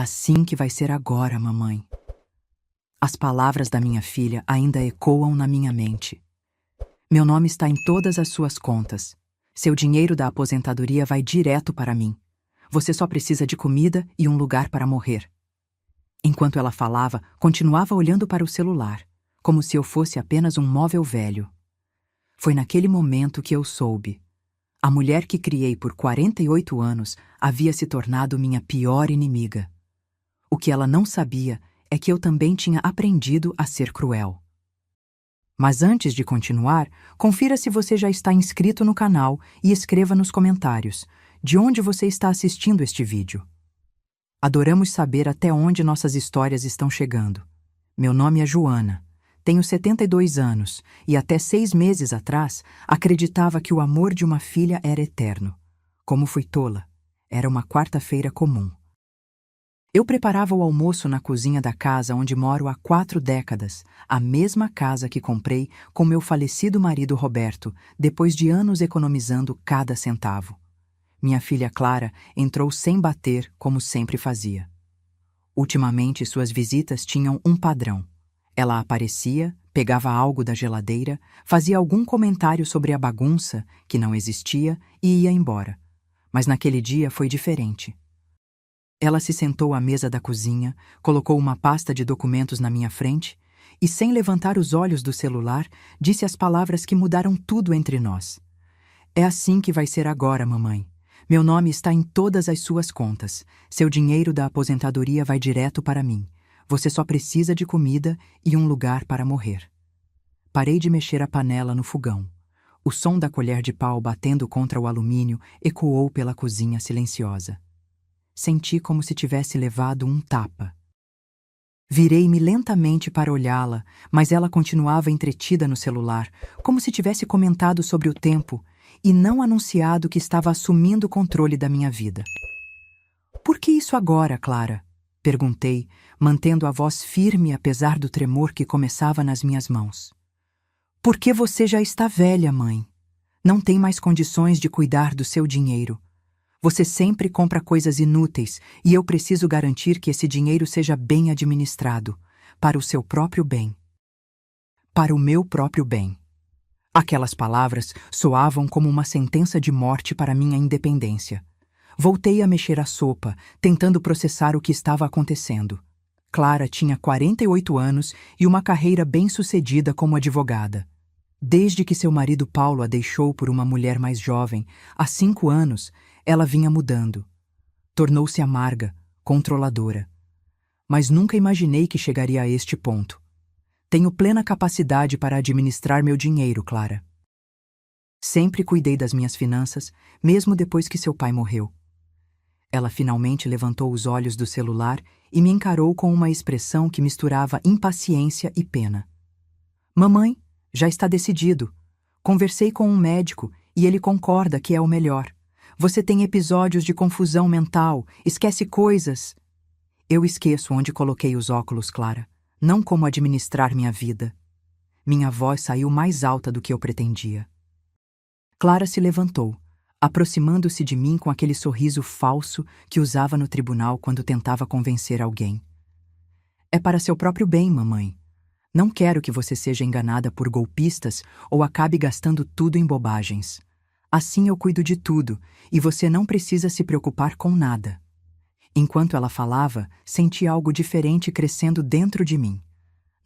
assim que vai ser agora, mamãe. As palavras da minha filha ainda ecoam na minha mente. Meu nome está em todas as suas contas. Seu dinheiro da aposentadoria vai direto para mim. Você só precisa de comida e um lugar para morrer. Enquanto ela falava, continuava olhando para o celular, como se eu fosse apenas um móvel velho. Foi naquele momento que eu soube. A mulher que criei por 48 anos havia se tornado minha pior inimiga. O que ela não sabia é que eu também tinha aprendido a ser cruel. Mas antes de continuar, confira se você já está inscrito no canal e escreva nos comentários de onde você está assistindo este vídeo. Adoramos saber até onde nossas histórias estão chegando. Meu nome é Joana, tenho 72 anos e até 6 meses atrás acreditava que o amor de uma filha era eterno. Como fui tola, era uma quarta-feira comum. Eu preparava o almoço na cozinha da casa onde moro há 4 décadas, a mesma casa que comprei com meu falecido marido Roberto, depois de anos economizando cada centavo. Minha filha Clara entrou sem bater, como sempre fazia. Ultimamente, suas visitas tinham um padrão. Ela aparecia, pegava algo da geladeira, fazia algum comentário sobre a bagunça, que não existia, e ia embora. Mas naquele dia foi diferente. Ela se sentou à mesa da cozinha, colocou uma pasta de documentos na minha frente e, sem levantar os olhos do celular, disse as palavras que mudaram tudo entre nós. É assim que vai ser agora, mamãe. Meu nome está em todas as suas contas. Seu dinheiro da aposentadoria vai direto para mim. Você só precisa de comida e um lugar para morrer. Parei de mexer a panela no fogão. O som da colher de pau batendo contra o alumínio ecoou pela cozinha silenciosa. Senti como se tivesse levado um tapa. Virei-me lentamente para olhá-la, mas ela continuava entretida no celular, como se tivesse comentado sobre o tempo e não anunciado que estava assumindo o controle da minha vida. "Por que isso agora, Clara?" perguntei, mantendo a voz firme apesar do tremor que começava nas minhas mãos. "Porque você já está velha, mãe. Não tem mais condições de cuidar do seu dinheiro. Você sempre compra coisas inúteis e eu preciso garantir que esse dinheiro seja bem administrado, para o seu próprio bem. Para o meu próprio bem." Aquelas palavras soavam como uma sentença de morte para minha independência. Voltei a mexer a sopa, tentando processar o que estava acontecendo. Clara tinha 48 anos e uma carreira bem-sucedida como advogada. Desde que seu marido Paulo a deixou por uma mulher mais jovem, há 5 anos, ela vinha mudando. Tornou-se amarga, controladora. Mas nunca imaginei que chegaria a este ponto. Tenho plena capacidade para administrar meu dinheiro, Clara. Sempre cuidei das minhas finanças, mesmo depois que seu pai morreu. Ela finalmente levantou os olhos do celular e me encarou com uma expressão que misturava impaciência e pena. "Mamãe, já está decidido. Conversei com um médico e ele concorda que é o melhor. Você tem episódios de confusão mental, esquece coisas." Eu esqueço onde coloquei os óculos, Clara, não como administrar minha vida. Minha voz saiu mais alta do que eu pretendia. Clara se levantou, aproximando-se de mim com aquele sorriso falso que usava no tribunal quando tentava convencer alguém. "É para seu próprio bem, mamãe. Não quero que você seja enganada por golpistas ou acabe gastando tudo em bobagens. Assim eu cuido de tudo e você não precisa se preocupar com nada." Enquanto ela falava, senti algo diferente crescendo dentro de mim.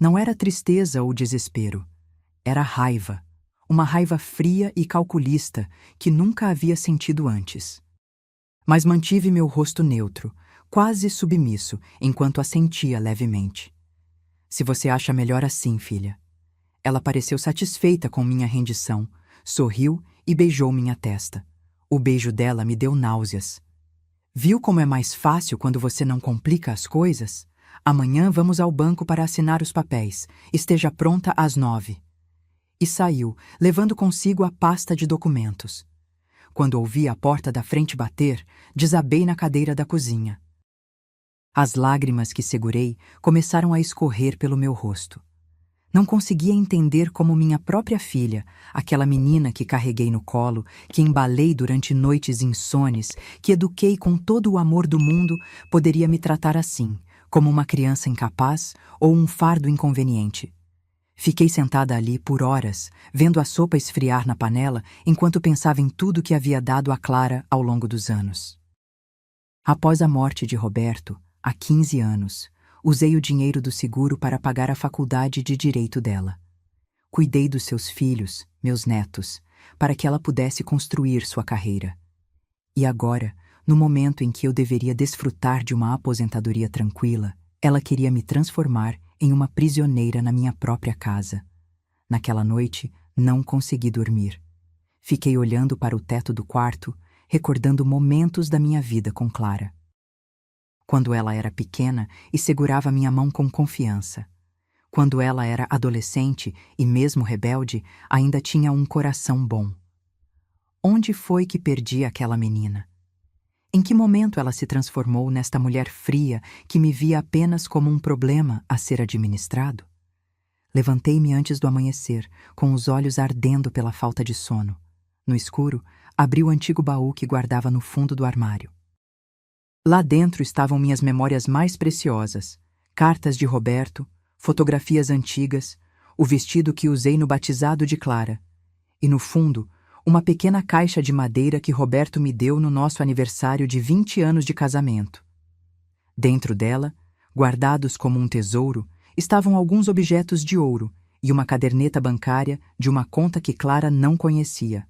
Não era tristeza ou desespero. Era raiva. Uma raiva fria e calculista que nunca havia sentido antes. Mas mantive meu rosto neutro, quase submisso, enquanto assentia levemente. "Se você acha melhor assim, filha." Ela pareceu satisfeita com minha rendição, sorriu e beijou minha testa. O beijo dela me deu náuseas. "Viu como é mais fácil quando você não complica as coisas? Amanhã vamos ao banco para assinar os papéis. Esteja pronta às 9. E saiu, levando consigo a pasta de documentos. Quando ouvi a porta da frente bater, desabei na cadeira da cozinha. As lágrimas que segurei começaram a escorrer pelo meu rosto. Não conseguia entender como minha própria filha, aquela menina que carreguei no colo, que embalei durante noites insones, que eduquei com todo o amor do mundo, poderia me tratar assim, como uma criança incapaz ou um fardo inconveniente. Fiquei sentada ali por horas, vendo a sopa esfriar na panela, enquanto pensava em tudo que havia dado a Clara ao longo dos anos. Após a morte de Roberto, há 15 anos, usei o dinheiro do seguro para pagar a faculdade de direito dela. Cuidei dos seus filhos, meus netos, para que ela pudesse construir sua carreira. E agora, no momento em que eu deveria desfrutar de uma aposentadoria tranquila, ela queria me transformar em uma prisioneira na minha própria casa. Naquela noite, não consegui dormir. Fiquei olhando para o teto do quarto, recordando momentos da minha vida com Clara. Quando ela era pequena e segurava minha mão com confiança. Quando ela era adolescente e mesmo rebelde, ainda tinha um coração bom. Onde foi que perdi aquela menina? Em que momento ela se transformou nesta mulher fria que me via apenas como um problema a ser administrado? Levantei-me antes do amanhecer, com os olhos ardendo pela falta de sono. No escuro, abri o antigo baú que guardava no fundo do armário. Lá dentro estavam minhas memórias mais preciosas, cartas de Roberto, fotografias antigas, o vestido que usei no batizado de Clara, e no fundo, uma pequena caixa de madeira que Roberto me deu no nosso aniversário de 20 anos de casamento. Dentro dela, guardados como um tesouro, estavam alguns objetos de ouro e uma caderneta bancária de uma conta que Clara não conhecia.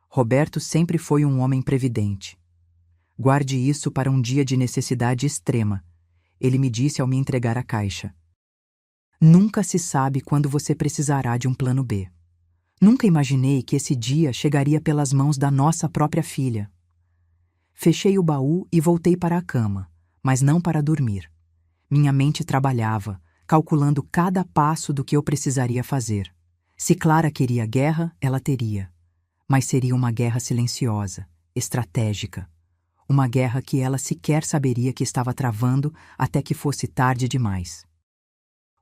Roberto sempre foi um homem previdente. Guarde isso para um dia de necessidade extrema, ele me disse ao me entregar a caixa. Nunca se sabe quando você precisará de um plano B. Nunca imaginei que esse dia chegaria pelas mãos da nossa própria filha. Fechei o baú e voltei para a cama, mas não para dormir. Minha mente trabalhava, calculando cada passo do que eu precisaria fazer. Se Clara queria guerra, ela teria. Mas seria uma guerra silenciosa, estratégica. Uma guerra que ela sequer saberia que estava travando até que fosse tarde demais.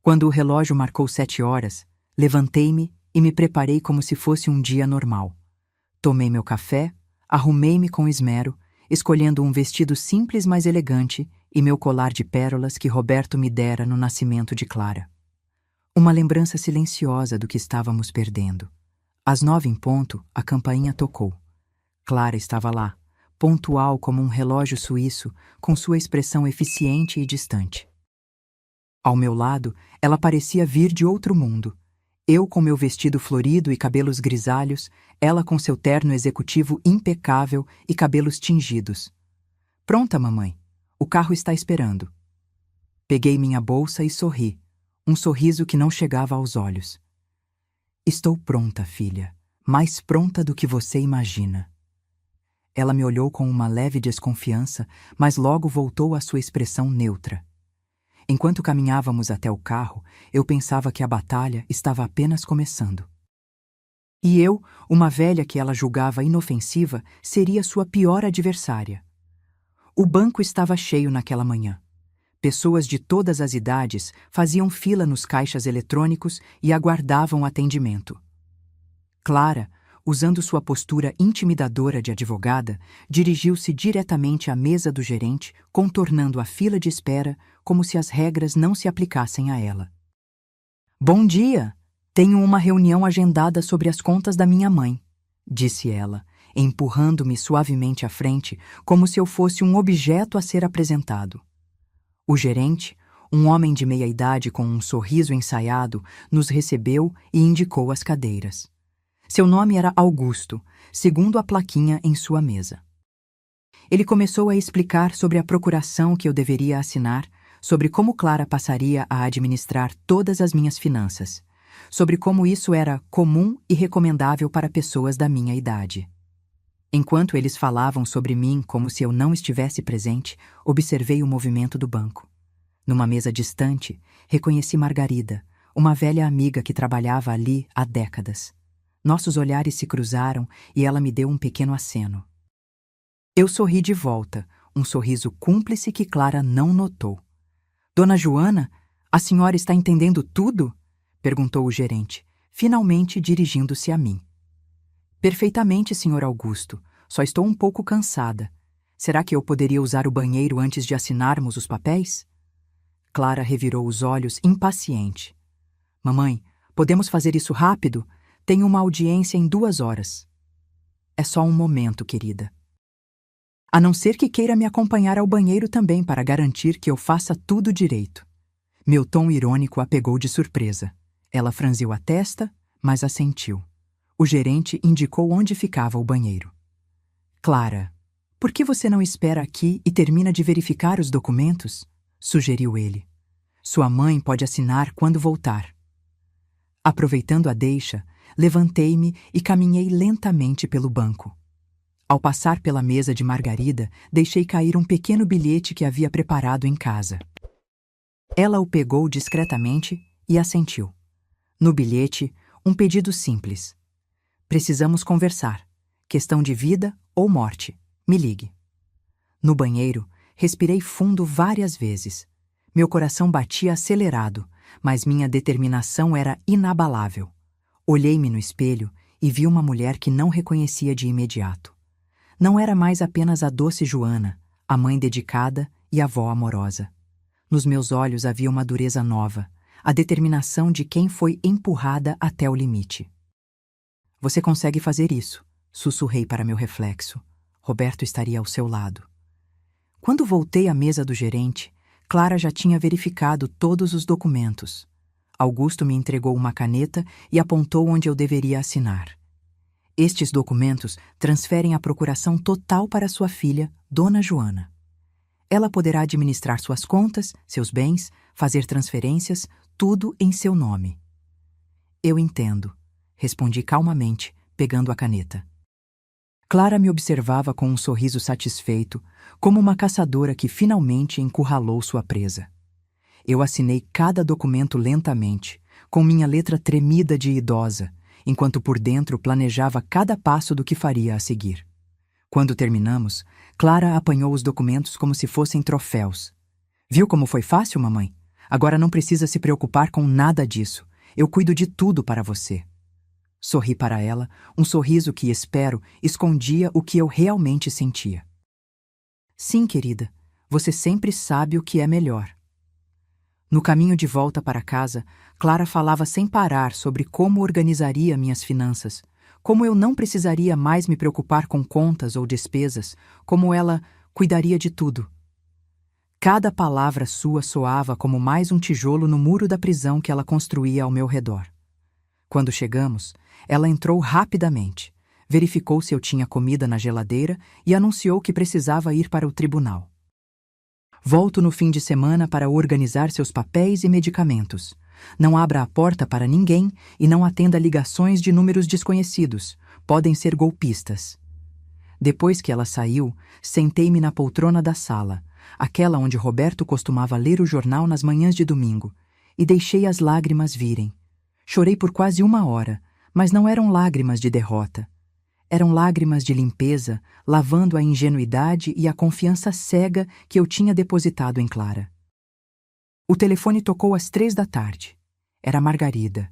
Quando o relógio marcou 7 horas, levantei-me e me preparei como se fosse um dia normal. Tomei meu café, arrumei-me com esmero, escolhendo um vestido simples mas elegante e meu colar de pérolas que Roberto me dera no nascimento de Clara. Uma lembrança silenciosa do que estávamos perdendo. Às 9 em ponto, a campainha tocou. Clara estava lá, pontual como um relógio suíço, com sua expressão eficiente e distante. Ao meu lado, ela parecia vir de outro mundo. Eu com meu vestido florido e cabelos grisalhos, ela com seu terno executivo impecável e cabelos tingidos. Pronta, mamãe. O carro está esperando. Peguei minha bolsa e sorri, um sorriso que não chegava aos olhos. Estou pronta, filha, mais pronta do que você imagina. Ela me olhou com uma leve desconfiança, mas logo voltou à sua expressão neutra. Enquanto caminhávamos até o carro, eu pensava que a batalha estava apenas começando. E eu, uma velha que ela julgava inofensiva, seria sua pior adversária. O banco estava cheio naquela manhã. Pessoas de todas as idades faziam fila nos caixas eletrônicos e aguardavam atendimento. Clara, usando sua postura intimidadora de advogada, dirigiu-se diretamente à mesa do gerente, contornando a fila de espera como se as regras não se aplicassem a ela. Bom dia! Tenho uma reunião agendada sobre as contas da minha mãe, disse ela, empurrando-me suavemente à frente, como se eu fosse um objeto a ser apresentado. O gerente, um homem de meia-idade com um sorriso ensaiado, nos recebeu e indicou as cadeiras. Seu nome era Augusto, segundo a plaquinha em sua mesa. Ele começou a explicar sobre a procuração que eu deveria assinar, sobre como Clara passaria a administrar todas as minhas finanças, sobre como isso era comum e recomendável para pessoas da minha idade. Enquanto eles falavam sobre mim como se eu não estivesse presente, observei o movimento do banco. Numa mesa distante, reconheci Margarida, uma velha amiga que trabalhava ali há décadas. Nossos olhares se cruzaram e ela me deu um pequeno aceno. Eu sorri de volta, um sorriso cúmplice que Clara não notou. Dona Joana, a senhora está entendendo tudo? Perguntou o gerente, finalmente dirigindo-se a mim. Perfeitamente, Sr. Augusto. Só estou um pouco cansada. Será que eu poderia usar o banheiro antes de assinarmos os papéis? Clara revirou os olhos, impaciente. Mamãe, podemos fazer isso rápido? Tenho uma audiência em 2 horas. É só um momento, querida. A não ser que queira me acompanhar ao banheiro também para garantir que eu faça tudo direito. Meu tom irônico a pegou de surpresa. Ela franziu a testa, mas assentiu. O gerente indicou onde ficava o banheiro. Clara, por que você não espera aqui e termina de verificar os documentos? Sugeriu ele. Sua mãe pode assinar quando voltar. Aproveitando a deixa, levantei-me e caminhei lentamente pelo banco. Ao passar pela mesa de Margarida, deixei cair um pequeno bilhete que havia preparado em casa. Ela o pegou discretamente e assentiu. No bilhete, um pedido simples. Precisamos conversar. Questão de vida ou morte. Me ligue. No banheiro, respirei fundo várias vezes. Meu coração batia acelerado, mas minha determinação era inabalável. Olhei-me no espelho e vi uma mulher que não reconhecia de imediato. Não era mais apenas a doce Joana, a mãe dedicada e a avó amorosa. Nos meus olhos havia uma dureza nova, a determinação de quem foi empurrada até o limite. Você consegue fazer isso, sussurrei para meu reflexo. Roberto estaria ao seu lado. Quando voltei à mesa do gerente, Clara já tinha verificado todos os documentos. Augusto me entregou uma caneta e apontou onde eu deveria assinar. Estes documentos transferem a procuração total para sua filha, Dona Joana. Ela poderá administrar suas contas, seus bens, fazer transferências, tudo em seu nome. Eu entendo, respondi calmamente, pegando a caneta. Clara me observava com um sorriso satisfeito, como uma caçadora que finalmente encurralou sua presa. Eu assinei cada documento lentamente, com minha letra tremida de idosa, enquanto por dentro planejava cada passo do que faria a seguir. Quando terminamos, Clara apanhou os documentos como se fossem troféus. Viu como foi fácil, mamãe? Agora não precisa se preocupar com nada disso. Eu cuido de tudo para você. Sorri para ela, um sorriso que, espero, escondia o que eu realmente sentia. Sim, querida, você sempre sabe o que é melhor. No caminho de volta para casa, Clara falava sem parar sobre como organizaria minhas finanças, como eu não precisaria mais me preocupar com contas ou despesas, como ela cuidaria de tudo. Cada palavra sua soava como mais um tijolo no muro da prisão que ela construía ao meu redor. Quando chegamos, ela entrou rapidamente, verificou se eu tinha comida na geladeira e anunciou que precisava ir para o tribunal. Volto no fim de semana para organizar seus papéis e medicamentos. Não abra a porta para ninguém e não atenda ligações de números desconhecidos. Podem ser golpistas. Depois que ela saiu, sentei-me na poltrona da sala, aquela onde Roberto costumava ler o jornal nas manhãs de domingo, e deixei as lágrimas virem. Chorei por quase 1 hora, mas não eram lágrimas de derrota. Eram lágrimas de limpeza, lavando a ingenuidade e a confiança cega que eu tinha depositado em Clara. O telefone tocou às 3 da tarde. Era Margarida.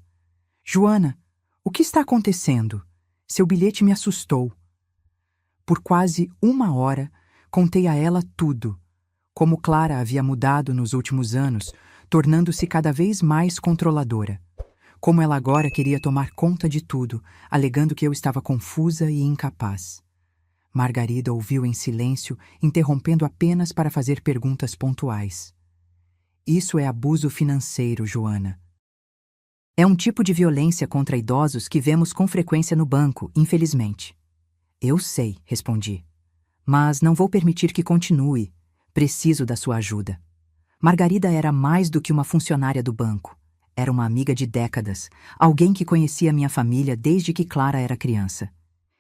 Joana, o que está acontecendo? Seu bilhete me assustou. Por quase 1 hora, contei a ela tudo. Como Clara havia mudado nos últimos anos, tornando-se cada vez mais controladora. Como ela agora queria tomar conta de tudo, alegando que eu estava confusa e incapaz. Margarida ouviu em silêncio, interrompendo apenas para fazer perguntas pontuais. Isso é abuso financeiro, Joana. É um tipo de violência contra idosos que vemos com frequência no banco, infelizmente. Eu sei, respondi. Mas não vou permitir que continue. Preciso da sua ajuda. Margarida era mais do que uma funcionária do banco. Era uma amiga de décadas, alguém que conhecia minha família desde que Clara era criança.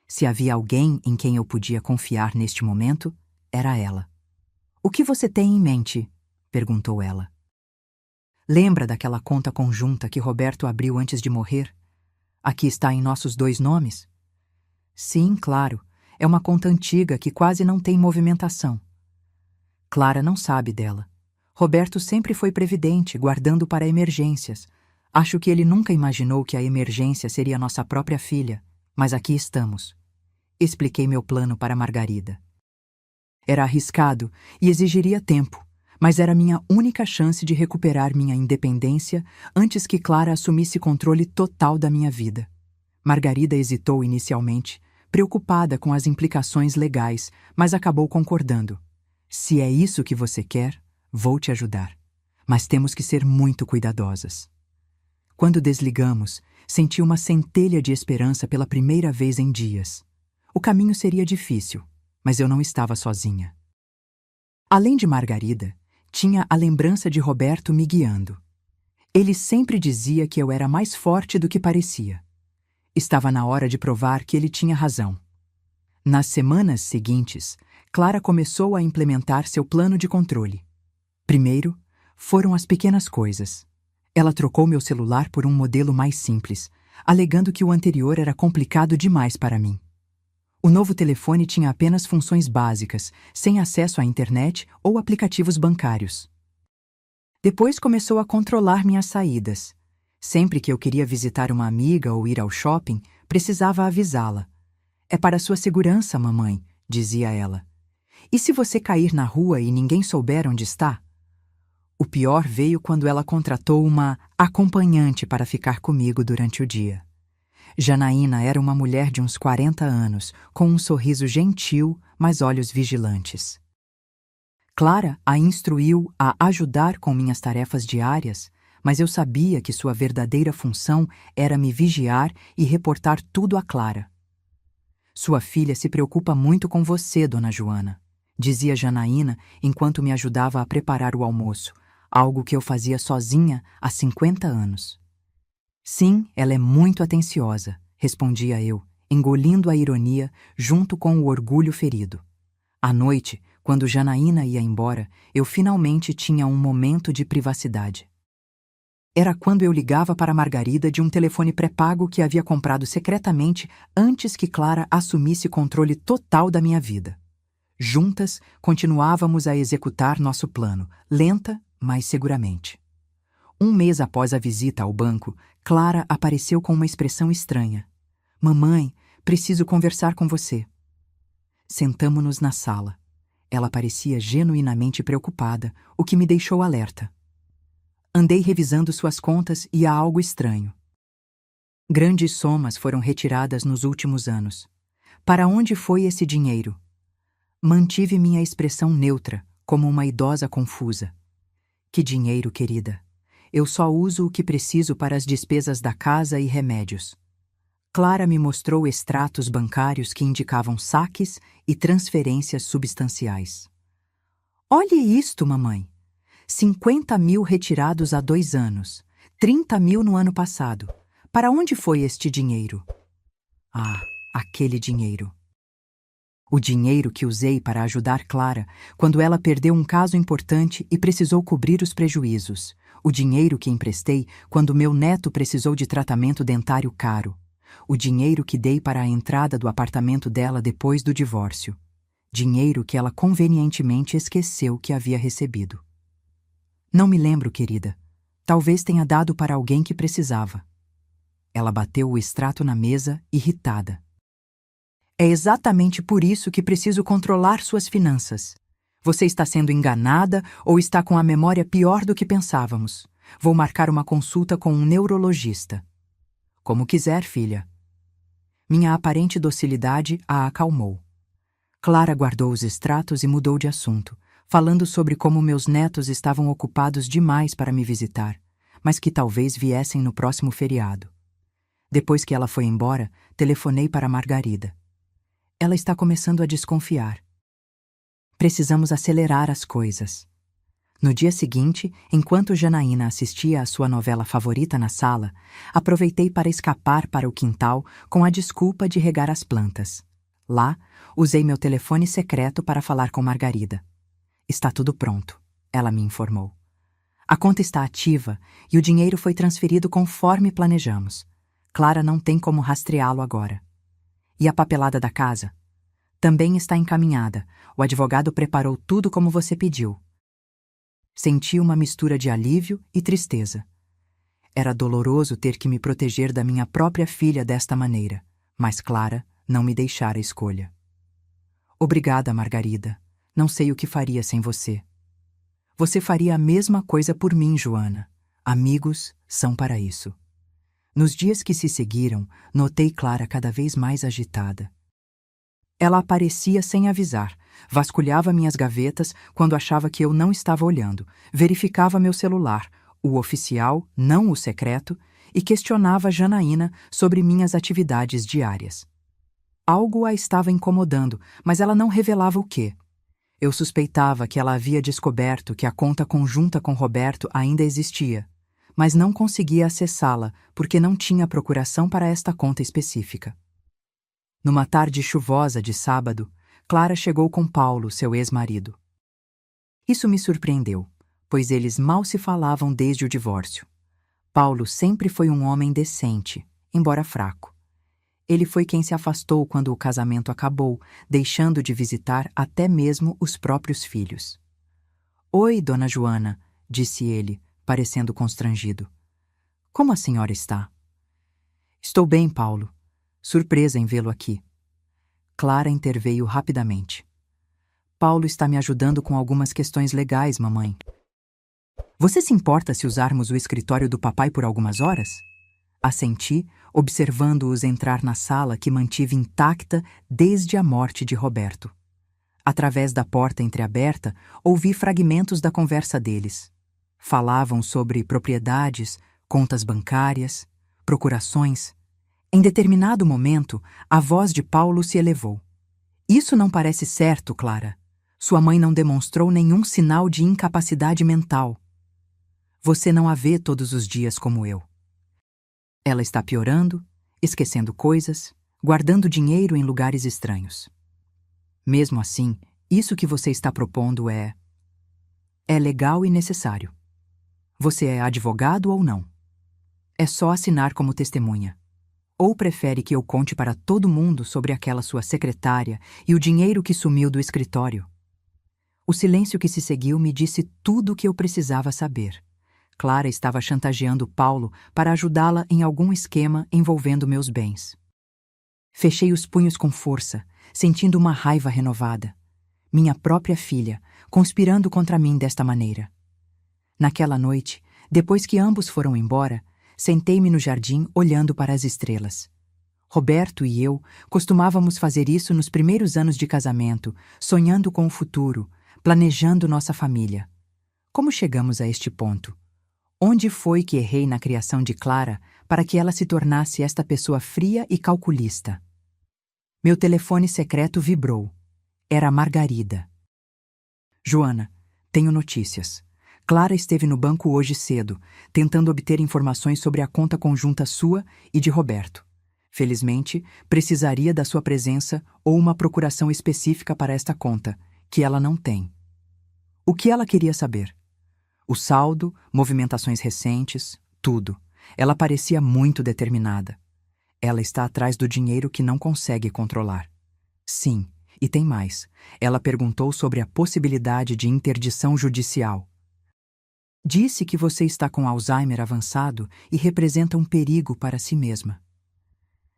Se havia alguém em quem eu podia confiar neste momento, era ela. O que você tem em mente? Perguntou ela. Lembra daquela conta conjunta que Roberto abriu antes de morrer? Aqui está em nossos 2 nomes? Sim, claro. É uma conta antiga que quase não tem movimentação. Clara não sabe dela. Roberto sempre foi previdente, guardando para emergências. Acho que ele nunca imaginou que a emergência seria nossa própria filha, mas aqui estamos. Expliquei meu plano para Margarida. Era arriscado e exigiria tempo, mas era minha única chance de recuperar minha independência antes que Clara assumisse controle total da minha vida. Margarida hesitou inicialmente, preocupada com as implicações legais, mas acabou concordando. Se é isso que você quer, vou te ajudar. Mas temos que ser muito cuidadosas. Quando desligamos, senti uma centelha de esperança pela primeira vez em dias. O caminho seria difícil, mas eu não estava sozinha. Além de Margarida, tinha a lembrança de Roberto me guiando. Ele sempre dizia que eu era mais forte do que parecia. Estava na hora de provar que ele tinha razão. Nas semanas seguintes, Clara começou a implementar seu plano de controle. Primeiro, foram as pequenas coisas. Ela trocou meu celular por um modelo mais simples, alegando que o anterior era complicado demais para mim. O novo telefone tinha apenas funções básicas, sem acesso à internet ou aplicativos bancários. Depois começou a controlar minhas saídas. Sempre que eu queria visitar uma amiga ou ir ao shopping, precisava avisá-la. É para sua segurança, mamãe, dizia ela. E se você cair na rua e ninguém souber onde está? O pior veio quando ela contratou uma acompanhante para ficar comigo durante o dia. Janaína era uma mulher de uns 40 anos, com um sorriso gentil, mas olhos vigilantes. Clara a instruiu a ajudar com minhas tarefas diárias, mas eu sabia que sua verdadeira função era me vigiar e reportar tudo a Clara. Sua filha se preocupa muito com você, dona Joana, dizia Janaína enquanto me ajudava a preparar o almoço, algo que eu fazia sozinha há 50 anos. Sim, ela é muito atenciosa, respondia eu, engolindo a ironia junto com o orgulho ferido. À noite, quando Janaína ia embora, eu finalmente tinha um momento de privacidade. Era quando eu ligava para Margarida de um telefone pré-pago que havia comprado secretamente antes que Clara assumisse controle total da minha vida. Juntas, continuávamos a executar nosso plano, lenta, mas seguramente. Um mês após a visita ao banco, Clara apareceu com uma expressão estranha. Mamãe, preciso conversar com você. Sentamo-nos na sala. Ela parecia genuinamente preocupada, o que me deixou alerta. Andei revisando suas contas e há algo estranho. Grandes somas foram retiradas nos últimos anos. Para onde foi esse dinheiro? Mantive minha expressão neutra, como uma idosa confusa. Que dinheiro, querida? Eu só uso o que preciso para as despesas da casa e remédios. Clara me mostrou extratos bancários que indicavam saques e transferências substanciais. Olhe isto, mamãe. 50 mil retirados há 2 anos. 30 mil no ano passado. Para onde foi este dinheiro? Ah, aquele dinheiro. O dinheiro que usei para ajudar Clara quando ela perdeu um caso importante e precisou cobrir os prejuízos. O dinheiro que emprestei quando meu neto precisou de tratamento dentário caro. O dinheiro que dei para a entrada do apartamento dela depois do divórcio. Dinheiro que ela convenientemente esqueceu que havia recebido. Não me lembro, querida. Talvez tenha dado para alguém que precisava. Ela bateu o extrato na mesa, irritada. É exatamente por isso que preciso controlar suas finanças. Você está sendo enganada ou está com a memória pior do que pensávamos. Vou marcar uma consulta com um neurologista. Como quiser, filha. Minha aparente docilidade a acalmou. Clara guardou os extratos e mudou de assunto, falando sobre como meus netos estavam ocupados demais para me visitar, mas que talvez viessem no próximo feriado. Depois que ela foi embora, telefonei para Margarida. Ela está começando a desconfiar. Precisamos acelerar as coisas. No dia seguinte, enquanto Janaína assistia à sua novela favorita na sala, aproveitei para escapar para o quintal com a desculpa de regar as plantas. Lá, usei meu telefone secreto para falar com Margarida. Está tudo pronto, ela me informou. A conta está ativa e o dinheiro foi transferido conforme planejamos. Clara não tem como rastreá-lo agora. E a papelada da casa? Também está encaminhada. O advogado preparou tudo como você pediu. Senti uma mistura de alívio e tristeza. Era doloroso ter que me proteger da minha própria filha desta maneira, mas Clara não me deixara escolha. Obrigada, Margarida. Não sei o que faria sem você. Você faria a mesma coisa por mim, Joana. Amigos são para isso. Nos dias que se seguiram, notei Clara cada vez mais agitada. Ela aparecia sem avisar, vasculhava minhas gavetas quando achava que eu não estava olhando, verificava meu celular, o oficial, não o secreto, e questionava Janaína sobre minhas atividades diárias. Algo a estava incomodando, mas ela não revelava o quê. Eu suspeitava que ela havia descoberto que a conta conjunta com Roberto ainda existia, mas não conseguia acessá-la porque não tinha procuração para esta conta específica. Numa tarde chuvosa de sábado, Clara chegou com Paulo, seu ex-marido. Isso me surpreendeu, pois eles mal se falavam desde o divórcio. Paulo sempre foi um homem decente, embora fraco. Ele foi quem se afastou quando o casamento acabou, deixando de visitar até mesmo os próprios filhos. "Oi, dona Joana", disse ele, parecendo constrangido. "Como a senhora está?" "Estou bem, Paulo. Surpresa em vê-lo aqui." Clara interveio rapidamente. "Paulo está me ajudando com algumas questões legais, mamãe." "Você se importa se usarmos o escritório do papai por algumas horas?" Assenti, observando-os entrar na sala que mantive intacta desde a morte de Roberto. Através da porta entreaberta, ouvi fragmentos da conversa deles. Falavam sobre propriedades, contas bancárias, procurações. Em determinado momento, a voz de Paulo se elevou. "Isso não parece certo, Clara. Sua mãe não demonstrou nenhum sinal de incapacidade mental. Você não a vê todos os dias como eu. Ela está piorando, esquecendo coisas, guardando dinheiro em lugares estranhos. Mesmo assim, isso que você está propondo é legal e necessário. Você é advogado ou não? É só assinar como testemunha. Ou prefere que eu conte para todo mundo sobre aquela sua secretária e o dinheiro que sumiu do escritório?" O silêncio que se seguiu me disse tudo o que eu precisava saber. Clara estava chantageando Paulo para ajudá-la em algum esquema envolvendo meus bens. Fechei os punhos com força, sentindo uma raiva renovada. Minha própria filha, conspirando contra mim desta maneira. Naquela noite, depois que ambos foram embora, sentei-me no jardim olhando para as estrelas. Roberto e eu costumávamos fazer isso nos primeiros anos de casamento, sonhando com o futuro, planejando nossa família. Como chegamos a este ponto? Onde foi que errei na criação de Clara para que ela se tornasse esta pessoa fria e calculista? Meu telefone secreto vibrou. Era a Margarida. "Joana, tenho notícias. Clara esteve no banco hoje cedo, tentando obter informações sobre a conta conjunta sua e de Roberto. Felizmente, precisaria da sua presença ou uma procuração específica para esta conta, que ela não tem." O que ela queria saber? O saldo, movimentações recentes, tudo. Ela parecia muito determinada. Ela está atrás do dinheiro que não consegue controlar. Sim, e tem mais. Ela perguntou sobre a possibilidade de interdição judicial. Disse que você está com Alzheimer avançado e representa um perigo para si mesma.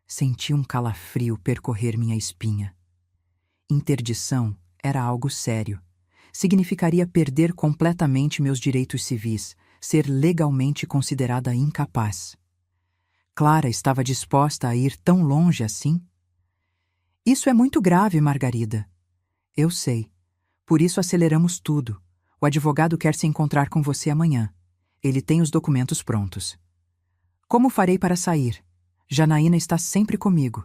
Senti um calafrio percorrer minha espinha. Interdição era algo sério. Significaria perder completamente meus direitos civis, ser legalmente considerada incapaz. Clara estava disposta a ir tão longe assim? "Isso é muito grave, Margarida." "Eu sei. Por isso aceleramos tudo. O advogado quer se encontrar com você amanhã. Ele tem os documentos prontos." "Como farei para sair? Janaína está sempre comigo."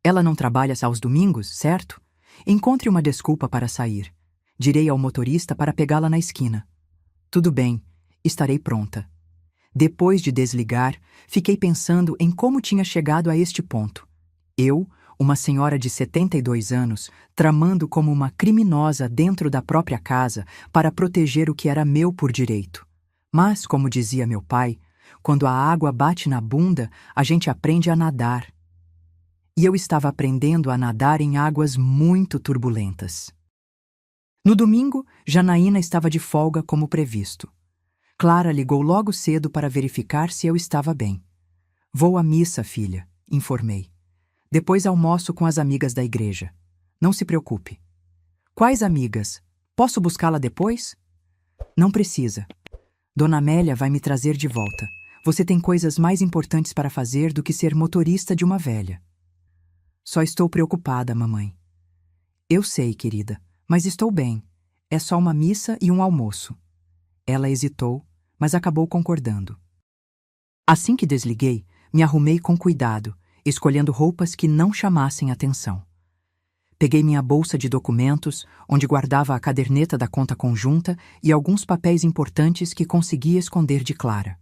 "Ela não trabalha aos domingos, certo? Encontre uma desculpa para sair. Direi ao motorista para pegá-la na esquina." "Tudo bem, estarei pronta." Depois de desligar, fiquei pensando em como tinha chegado a este ponto. Eu, uma senhora de 72 anos, tramando como uma criminosa dentro da própria casa para proteger o que era meu por direito. Mas, como dizia meu pai, quando a água bate na bunda, a gente aprende a nadar. E eu estava aprendendo a nadar em águas muito turbulentas. No domingo, Janaína estava de folga como previsto. Clara ligou logo cedo para verificar se eu estava bem. Vou à missa, filha, informei. Depois almoço com as amigas da igreja. Não se preocupe. Quais amigas? Posso buscá-la depois? Não precisa. Dona Amélia vai me trazer de volta. Você tem coisas mais importantes para fazer do que ser motorista de uma velha. Só estou preocupada, mamãe. Eu sei, querida, mas estou bem. É só uma missa e um almoço. Ela hesitou, mas acabou concordando. Assim que desliguei, me arrumei com cuidado, escolhendo roupas que não chamassem atenção. Peguei minha bolsa de documentos, onde guardava a caderneta da conta conjunta e alguns papéis importantes que consegui esconder de Clara.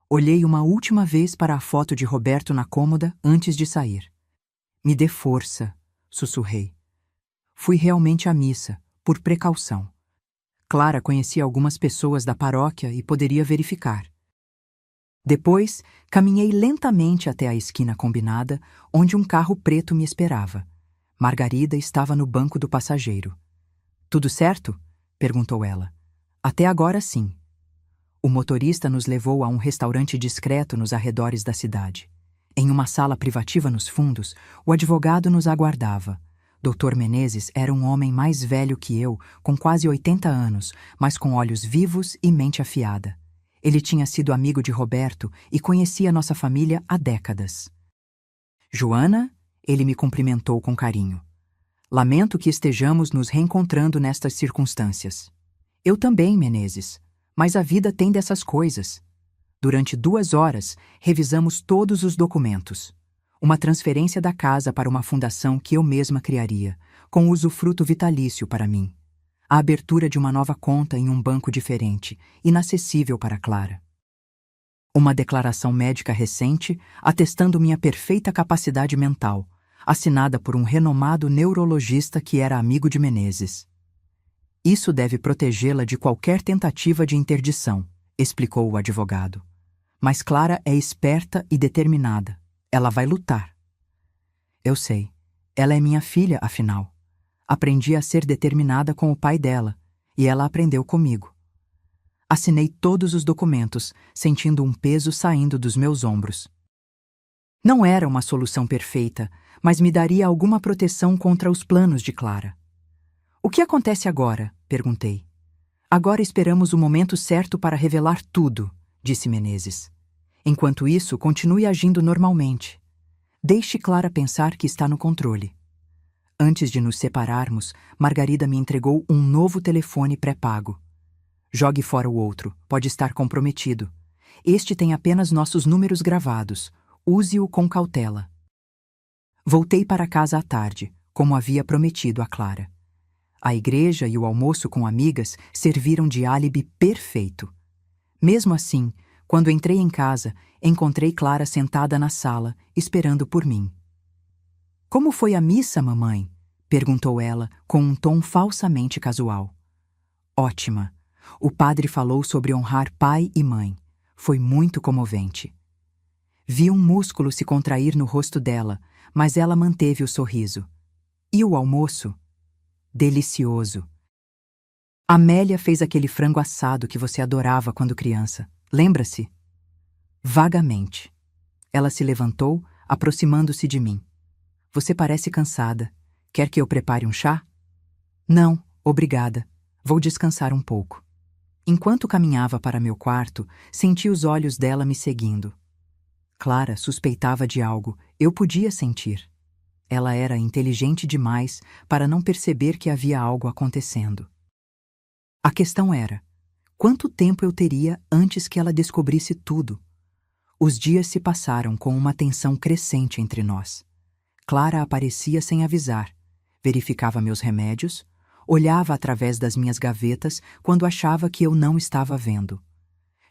Olhei uma última vez para a foto de Roberto na cômoda antes de sair. Me dê força, sussurrei. Fui realmente à missa, por precaução. Clara conhecia algumas pessoas da paróquia e poderia verificar. Depois, caminhei lentamente até a esquina combinada, onde um carro preto me esperava. Margarida estava no banco do passageiro. Tudo certo? Perguntou ela. Até agora, sim. O motorista nos levou a um restaurante discreto nos arredores da cidade. Em uma sala privativa nos fundos, o advogado nos aguardava. Dr. Menezes era um homem mais velho que eu, com quase 80 anos, mas com olhos vivos e mente afiada. Ele tinha sido amigo de Roberto e conhecia nossa família há décadas. Joana, ele me cumprimentou com carinho. Lamento que estejamos nos reencontrando nestas circunstâncias. Eu também, Menezes, mas a vida tem dessas coisas. Durante 2 horas, revisamos todos os documentos. Uma transferência da casa para uma fundação que eu mesma criaria, com usufruto vitalício para mim. A abertura de uma nova conta em um banco diferente, inacessível para Clara. Uma declaração médica recente, atestando minha perfeita capacidade mental, assinada por um renomado neurologista que era amigo de Menezes. Isso deve protegê-la de qualquer tentativa de interdição, explicou o advogado. Mas Clara é esperta e determinada. Ela vai lutar. Eu sei. Ela é minha filha, afinal. Aprendi a ser determinada com o pai dela, e ela aprendeu comigo. Assinei todos os documentos, sentindo um peso saindo dos meus ombros. Não era uma solução perfeita, mas me daria alguma proteção contra os planos de Clara. O que acontece agora? Perguntei. Agora esperamos o momento certo para revelar tudo, disse Menezes. Enquanto isso, continue agindo normalmente. Deixe Clara pensar que está no controle. Antes de nos separarmos, Margarida me entregou um novo telefone pré-pago. Jogue fora o outro, pode estar comprometido. Este tem apenas nossos números gravados. Use-o com cautela. Voltei para casa à tarde, como havia prometido a Clara. A igreja e o almoço com amigas serviram de álibi perfeito. Mesmo assim, quando entrei em casa, encontrei Clara sentada na sala, esperando por mim. Como foi a missa, mamãe? Perguntou ela, com um tom falsamente casual. Ótima. O padre falou sobre honrar pai e mãe. Foi muito comovente. Vi um músculo se contrair no rosto dela, mas ela manteve o sorriso. E o almoço? Delicioso. Amélia fez aquele frango assado que você adorava quando criança. Lembra-se? Vagamente. Ela se levantou, aproximando-se de mim. Você parece cansada. Quer que eu prepare um chá? Não, obrigada. Vou descansar um pouco. Enquanto caminhava para meu quarto, senti os olhos dela me seguindo. Clara suspeitava de algo, eu podia sentir. Ela era inteligente demais para não perceber que havia algo acontecendo. A questão era, quanto tempo eu teria antes que ela descobrisse tudo? Os dias se passaram com uma tensão crescente entre nós. Clara aparecia sem avisar, verificava meus remédios, olhava através das minhas gavetas quando achava que eu não estava vendo.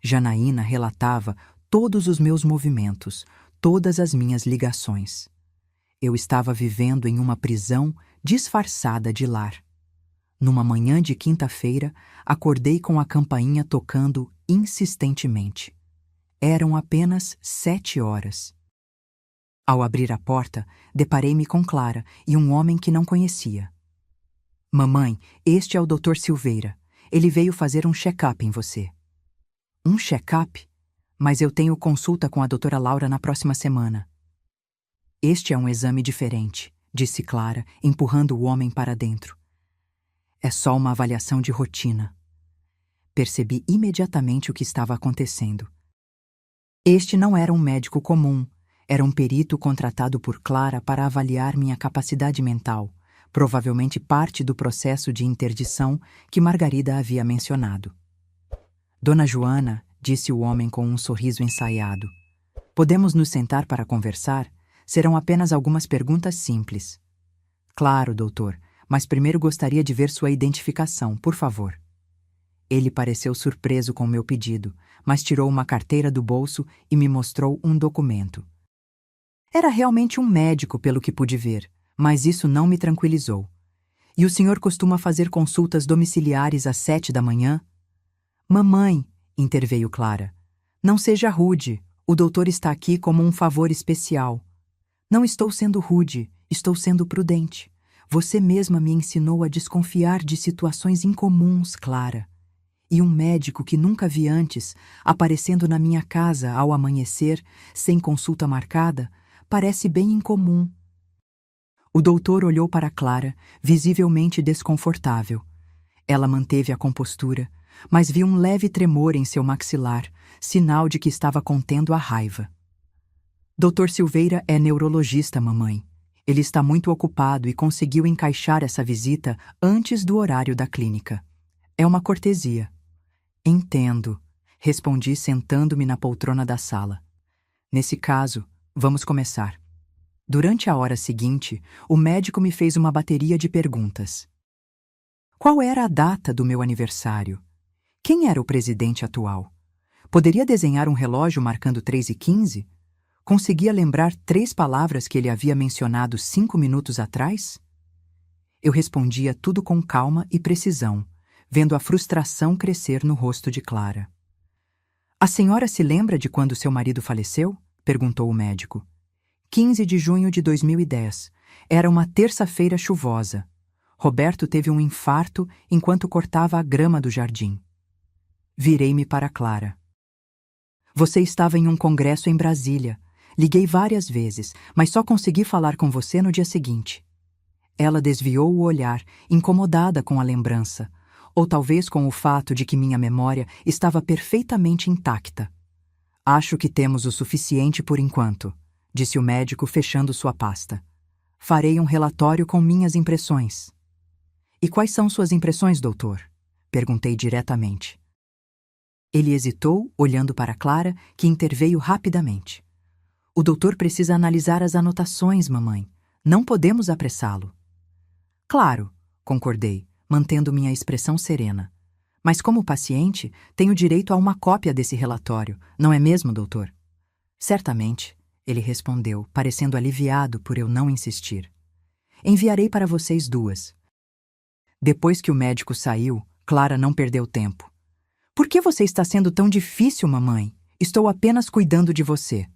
Janaína relatava todos os meus movimentos, todas as minhas ligações. Eu estava vivendo em uma prisão disfarçada de lar. Numa manhã de quinta-feira, acordei com a campainha tocando insistentemente. Eram apenas 7 horas. Ao abrir a porta, deparei-me com Clara e um homem que não conhecia. Mamãe, este é o Dr. Silveira. Ele veio fazer um check-up em você. Um check-up? Mas eu tenho consulta com a doutora Laura na próxima semana. Este é um exame diferente, disse Clara, empurrando o homem para dentro. É só uma avaliação de rotina. Percebi imediatamente o que estava acontecendo. Este não era um médico comum, era um perito contratado por Clara para avaliar minha capacidade mental, provavelmente parte do processo de interdição que Margarida havia mencionado. Dona Joana, disse o homem com um sorriso ensaiado, podemos nos sentar para conversar? Serão apenas algumas perguntas simples. Claro, doutor, mas primeiro gostaria de ver sua identificação, por favor. Ele pareceu surpreso com meu pedido, mas tirou uma carteira do bolso e me mostrou um documento. Era realmente um médico, pelo que pude ver, mas isso não me tranquilizou. E o senhor costuma fazer consultas domiciliares às 7 da manhã? Mamãe, interveio Clara, não seja rude, o doutor está aqui como um favor especial. Não estou sendo rude, estou sendo prudente. Você mesma me ensinou a desconfiar de situações incomuns, Clara. E um médico que nunca vi antes, aparecendo na minha casa ao amanhecer, sem consulta marcada, parece bem incomum. O doutor olhou para Clara, visivelmente desconfortável. Ela manteve a compostura, mas vi um leve tremor em seu maxilar, sinal de que estava contendo a raiva. Dr. Silveira é neurologista, mamãe. Ele está muito ocupado e conseguiu encaixar essa visita antes do horário da clínica. É uma cortesia. Entendo, respondi sentando-me na poltrona da sala. Nesse caso, vamos começar. Durante a hora seguinte, o médico me fez uma bateria de perguntas. Qual era a data do meu aniversário? Quem era o presidente atual? Poderia desenhar um relógio marcando 3h15? Conseguia lembrar 3 palavras que ele havia mencionado 5 minutos atrás? Eu respondia tudo com calma e precisão, vendo a frustração crescer no rosto de Clara. A senhora se lembra de quando seu marido faleceu? Perguntou o médico. 15 de junho de 2010. Era uma terça-feira chuvosa. Roberto teve um infarto enquanto cortava a grama do jardim. Virei-me para Clara. Você estava em um congresso em Brasília. Liguei várias vezes, mas só consegui falar com você no dia seguinte. Ela desviou o olhar, incomodada com a lembrança, ou talvez com o fato de que minha memória estava perfeitamente intacta. Acho que temos o suficiente por enquanto, disse o médico fechando sua pasta. Farei um relatório com minhas impressões. E quais são suas impressões, doutor? Perguntei diretamente. Ele hesitou, olhando para Clara, que interveio rapidamente. O doutor precisa analisar as anotações, mamãe. Não podemos apressá-lo. Claro, concordei, mantendo minha expressão serena. Mas como paciente, tenho direito a uma cópia desse relatório, não é mesmo, doutor? Certamente, ele respondeu, parecendo aliviado por eu não insistir. Enviarei para vocês 2. Depois que o médico saiu, Clara não perdeu tempo. Por que você está sendo tão difícil, mamãe? Estou apenas cuidando de você.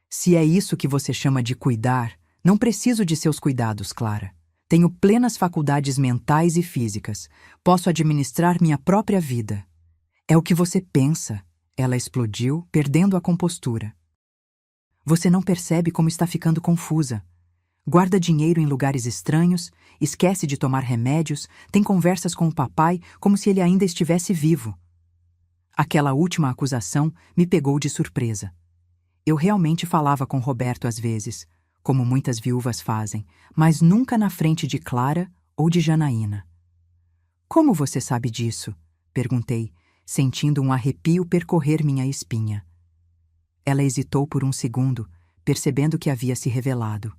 Se é isso que você chama de cuidar, não preciso de seus cuidados, Clara. Tenho plenas faculdades mentais e físicas. Posso administrar minha própria vida. É o que você pensa. Ela explodiu, perdendo a compostura. Você não percebe como está ficando confusa. Guarda dinheiro em lugares estranhos, esquece de tomar remédios, tem conversas com o papai como se ele ainda estivesse vivo. Aquela última acusação me pegou de surpresa. Eu realmente falava com Roberto às vezes, como muitas viúvas fazem, mas nunca na frente de Clara ou de Janaína. Como você sabe disso? Perguntei, sentindo um arrepio percorrer minha espinha. Ela hesitou por um segundo, percebendo que havia se revelado.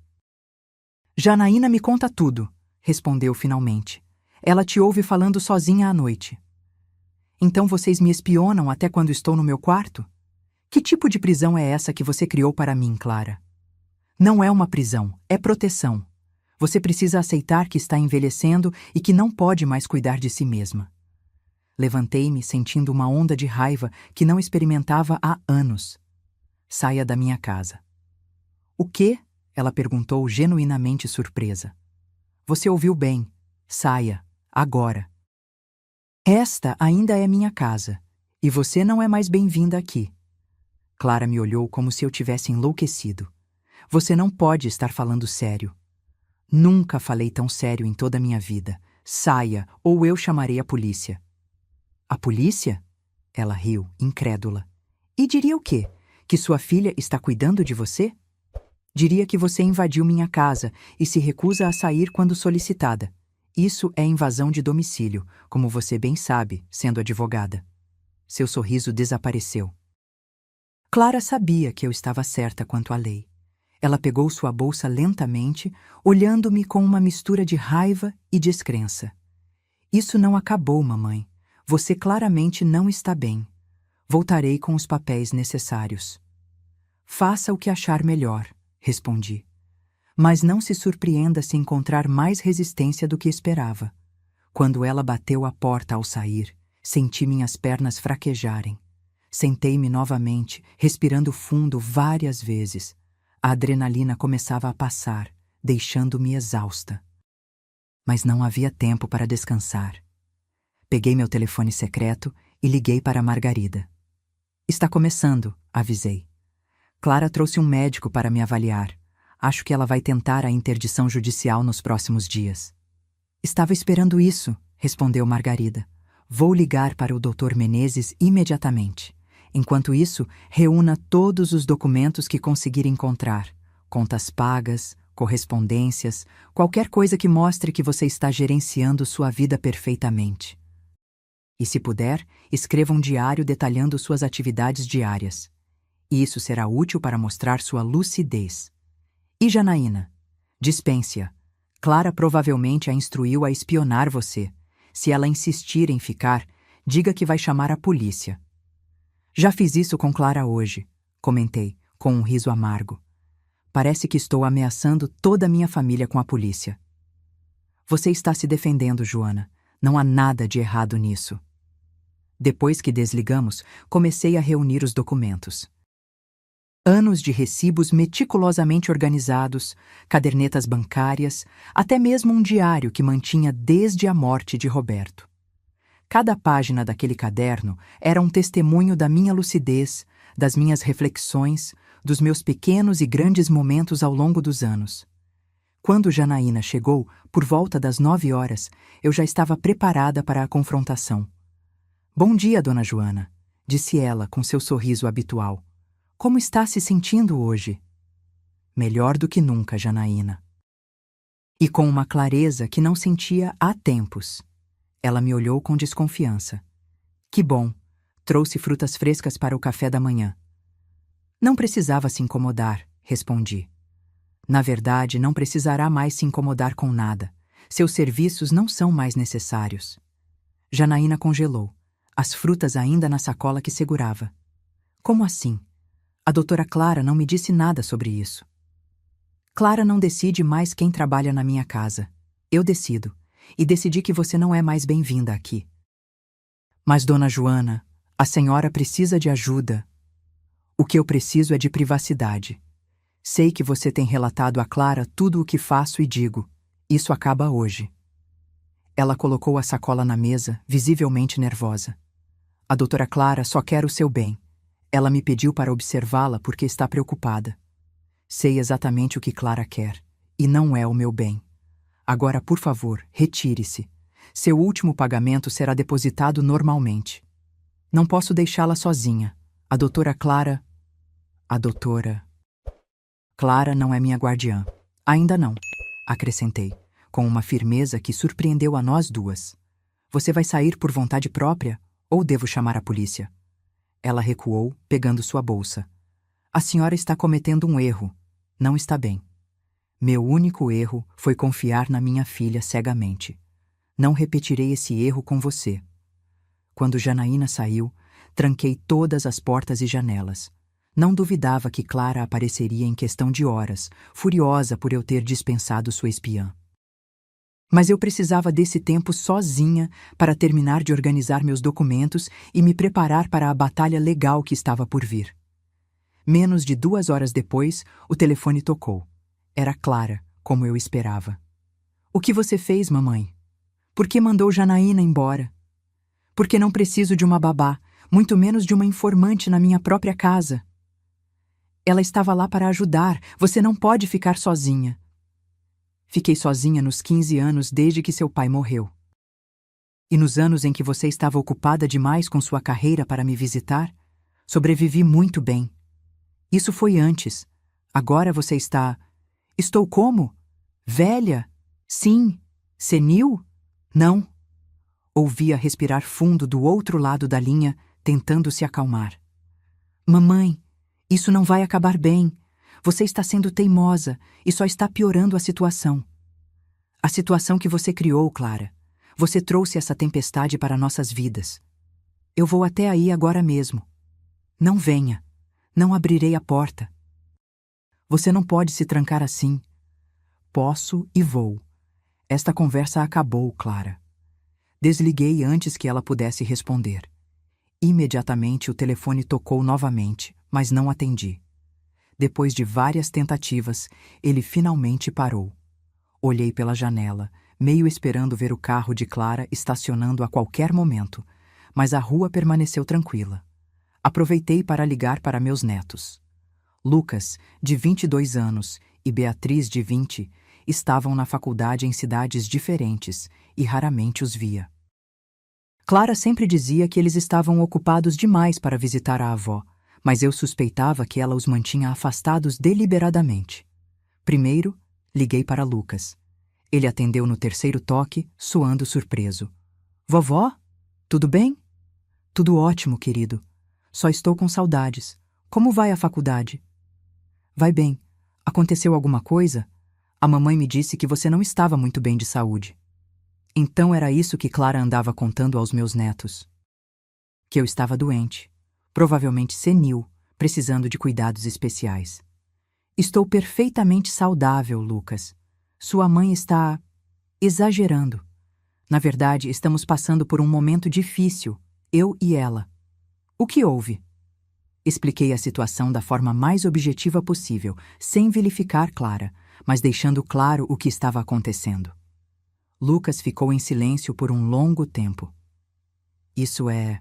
Janaína me conta tudo, respondeu finalmente. Ela te ouve falando sozinha à noite. Então vocês me espionam até quando estou no meu quarto? Que tipo de prisão é essa que você criou para mim, Clara? Não é uma prisão, é proteção. Você precisa aceitar que está envelhecendo e que não pode mais cuidar de si mesma. Levantei-me, sentindo uma onda de raiva que não experimentava há anos. Saia da minha casa. O quê? Ela perguntou, genuinamente surpresa. Você ouviu bem. Saia, agora. Esta ainda é minha casa. E você não é mais bem-vinda aqui. Clara me olhou como se eu tivesse enlouquecido. Você não pode estar falando sério. Nunca falei tão sério em toda a minha vida. Saia, ou eu chamarei a polícia. A polícia? Ela riu, incrédula. E diria o quê? Que sua filha está cuidando de você? Diria que você invadiu minha casa e se recusa a sair quando solicitada. Isso é invasão de domicílio, como você bem sabe, sendo advogada. Seu sorriso desapareceu. Clara sabia que eu estava certa quanto à lei. Ela pegou sua bolsa lentamente, olhando-me com uma mistura de raiva e descrença. Isso não acabou, mamãe. Você claramente não está bem. Voltarei com os papéis necessários. Faça o que achar melhor, respondi. Mas não se surpreenda se encontrar mais resistência do que esperava. Quando ela bateu a porta ao sair, senti minhas pernas fraquejarem. Sentei-me novamente, respirando fundo várias vezes. A adrenalina começava a passar, deixando-me exausta. Mas não havia tempo para descansar. Peguei meu telefone secreto e liguei para Margarida. Está começando, avisei. Clara trouxe um médico para me avaliar. Acho que ela vai tentar a interdição judicial nos próximos dias. Estava esperando isso, respondeu Margarida. Vou ligar para o Dr. Menezes imediatamente. Enquanto isso, reúna todos os documentos que conseguir encontrar. Contas pagas, correspondências, qualquer coisa que mostre que você está gerenciando sua vida perfeitamente. E se puder, escreva um diário detalhando suas atividades diárias. Isso será útil para mostrar sua lucidez. E Janaína? Dispense-a. Clara provavelmente a instruiu a espionar você. Se ela insistir em ficar, diga que vai chamar a polícia. Já fiz isso com Clara hoje, comentei, com um riso amargo. Parece que estou ameaçando toda a minha família com a polícia. Você está se defendendo, Joana. Não há nada de errado nisso. Depois que desligamos, comecei a reunir os documentos. Anos de recibos meticulosamente organizados, cadernetas bancárias, até mesmo um diário que mantinha desde a morte de Roberto. Cada página daquele caderno era um testemunho da minha lucidez, das minhas reflexões, dos meus pequenos e grandes momentos ao longo dos anos. Quando Janaína chegou, por volta das 9 horas, eu já estava preparada para a confrontação. Bom dia, dona Joana, disse ela com seu sorriso habitual. Como está se sentindo hoje? Melhor do que nunca, Janaína. E com uma clareza que não sentia há tempos. Ela me olhou com desconfiança. Que bom, trouxe frutas frescas para o café da manhã. Não precisava se incomodar, respondi. Na verdade, não precisará mais se incomodar com nada. Seus serviços não são mais necessários. Janaína congelou, as frutas ainda na sacola que segurava. Como assim? A doutora Clara não me disse nada sobre isso. Clara não decide mais quem trabalha na minha casa. Eu decido. E decidi que você não é mais bem-vinda aqui. Mas, dona Joana, a senhora precisa de ajuda. O que eu preciso é de privacidade. Sei que você tem relatado a Clara tudo o que faço e digo. Isso acaba hoje. Ela colocou a sacola na mesa, visivelmente nervosa. A doutora Clara só quer o seu bem. Ela me pediu para observá-la porque está preocupada. Sei exatamente o que Clara quer, e não é o meu bem. Agora, por favor, retire-se. Seu último pagamento será depositado normalmente. Não posso deixá-la sozinha. A doutora Clara... A doutora... Clara não é minha guardiã. Ainda não, acrescentei, com uma firmeza que surpreendeu a nós duas. Você vai sair por vontade própria ou devo chamar a polícia? Ela recuou, pegando sua bolsa. A senhora está cometendo um erro. Não está bem. Meu único erro foi confiar na minha filha cegamente. Não repetirei esse erro com você. Quando Janaína saiu, tranquei todas as portas e janelas. Não duvidava que Clara apareceria em questão de horas, furiosa por eu ter dispensado sua espiã. Mas eu precisava desse tempo sozinha para terminar de organizar meus documentos e me preparar para a batalha legal que estava por vir. Menos de 2 horas depois, o telefone tocou. Era Clara, como eu esperava. O que você fez, mamãe? Por que mandou Janaína embora? Porque não preciso de uma babá. muito menos de uma informante na minha própria casa. Ela estava lá para ajudar. Você não pode ficar sozinha. Fiquei sozinha nos 15 anos desde que seu pai morreu. E nos anos em que você estava ocupada demais com sua carreira para me visitar, sobrevivi muito bem. Isso foi antes. Agora você está... Estou como? Velha? Sim. Senil? Não. Ouvia respirar fundo do outro lado da linha, tentando se acalmar. Mamãe, isso não vai acabar bem. Você está sendo teimosa e só está piorando a situação. A situação que você criou, Clara. Você trouxe essa tempestade para nossas vidas. Eu vou até aí agora mesmo. Não venha. Não abrirei a porta. Você não pode se trancar assim. Posso e vou. Esta conversa acabou, Clara. Desliguei antes que ela pudesse responder. Imediatamente o telefone tocou novamente, mas não atendi. Depois de várias tentativas, ele finalmente parou. Olhei pela janela, meio esperando ver o carro de Clara estacionando a qualquer momento, mas a rua permaneceu tranquila. Aproveitei para ligar para meus netos. Lucas, de 22 anos, e Beatriz, de 20, estavam na faculdade em cidades diferentes e raramente os via. Clara sempre dizia que eles estavam ocupados demais para visitar a avó, mas eu suspeitava que ela os mantinha afastados deliberadamente. Primeiro, liguei para Lucas. Ele atendeu no terceiro toque, soando surpreso. Vovó? Tudo bem? Tudo ótimo, querido. Só estou com saudades. Como vai a faculdade? Vai bem. Aconteceu alguma coisa? A mamãe me disse que você não estava muito bem de saúde. Então era isso que Clara andava contando aos meus netos. Que eu estava doente, provavelmente senil, precisando de cuidados especiais. Estou perfeitamente saudável, Lucas. Sua mãe está... exagerando. Na verdade, estamos passando por um momento difícil, eu e ela. O que houve? Expliquei a situação da forma mais objetiva possível, sem vilificar Clara, mas deixando claro o que estava acontecendo. Lucas ficou em silêncio por um longo tempo. Isso é...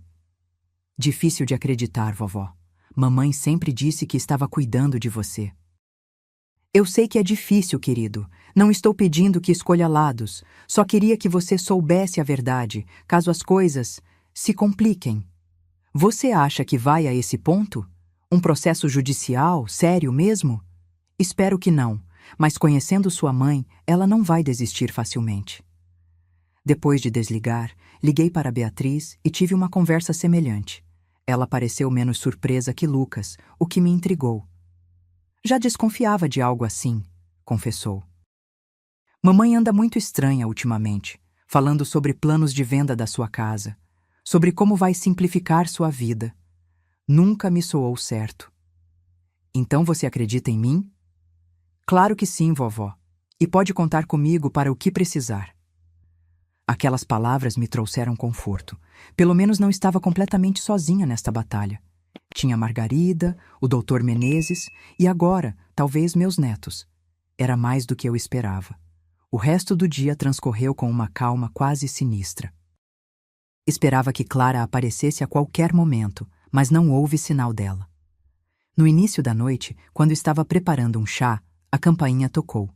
difícil de acreditar, vovó. Mamãe sempre disse que estava cuidando de você. Eu sei que é difícil, querido. Não estou pedindo que escolha lados. Só queria que você soubesse a verdade, caso as coisas se compliquem. Você acha que vai a esse ponto? Um processo judicial, sério mesmo? Espero que não, mas conhecendo sua mãe, ela não vai desistir facilmente. Depois de desligar, liguei para Beatriz e tive uma conversa semelhante. Ela pareceu menos surpresa que Lucas, o que me intrigou. Já desconfiava de algo assim, confessou. Mamãe anda muito estranha ultimamente, falando sobre planos de venda da sua casa, sobre como vai simplificar sua vida. Nunca me soou certo. Então você acredita em mim? Claro que sim, vovó, e pode contar comigo para o que precisar. Aquelas palavras me trouxeram conforto. Pelo menos não estava completamente sozinha nesta batalha. Tinha Margarida, o Dr. Menezes e agora, talvez, meus netos. Era mais do que eu esperava. O resto do dia transcorreu com uma calma quase sinistra. Esperava que Clara aparecesse a qualquer momento, mas não houve sinal dela. No início da noite, quando estava preparando um chá, a campainha tocou.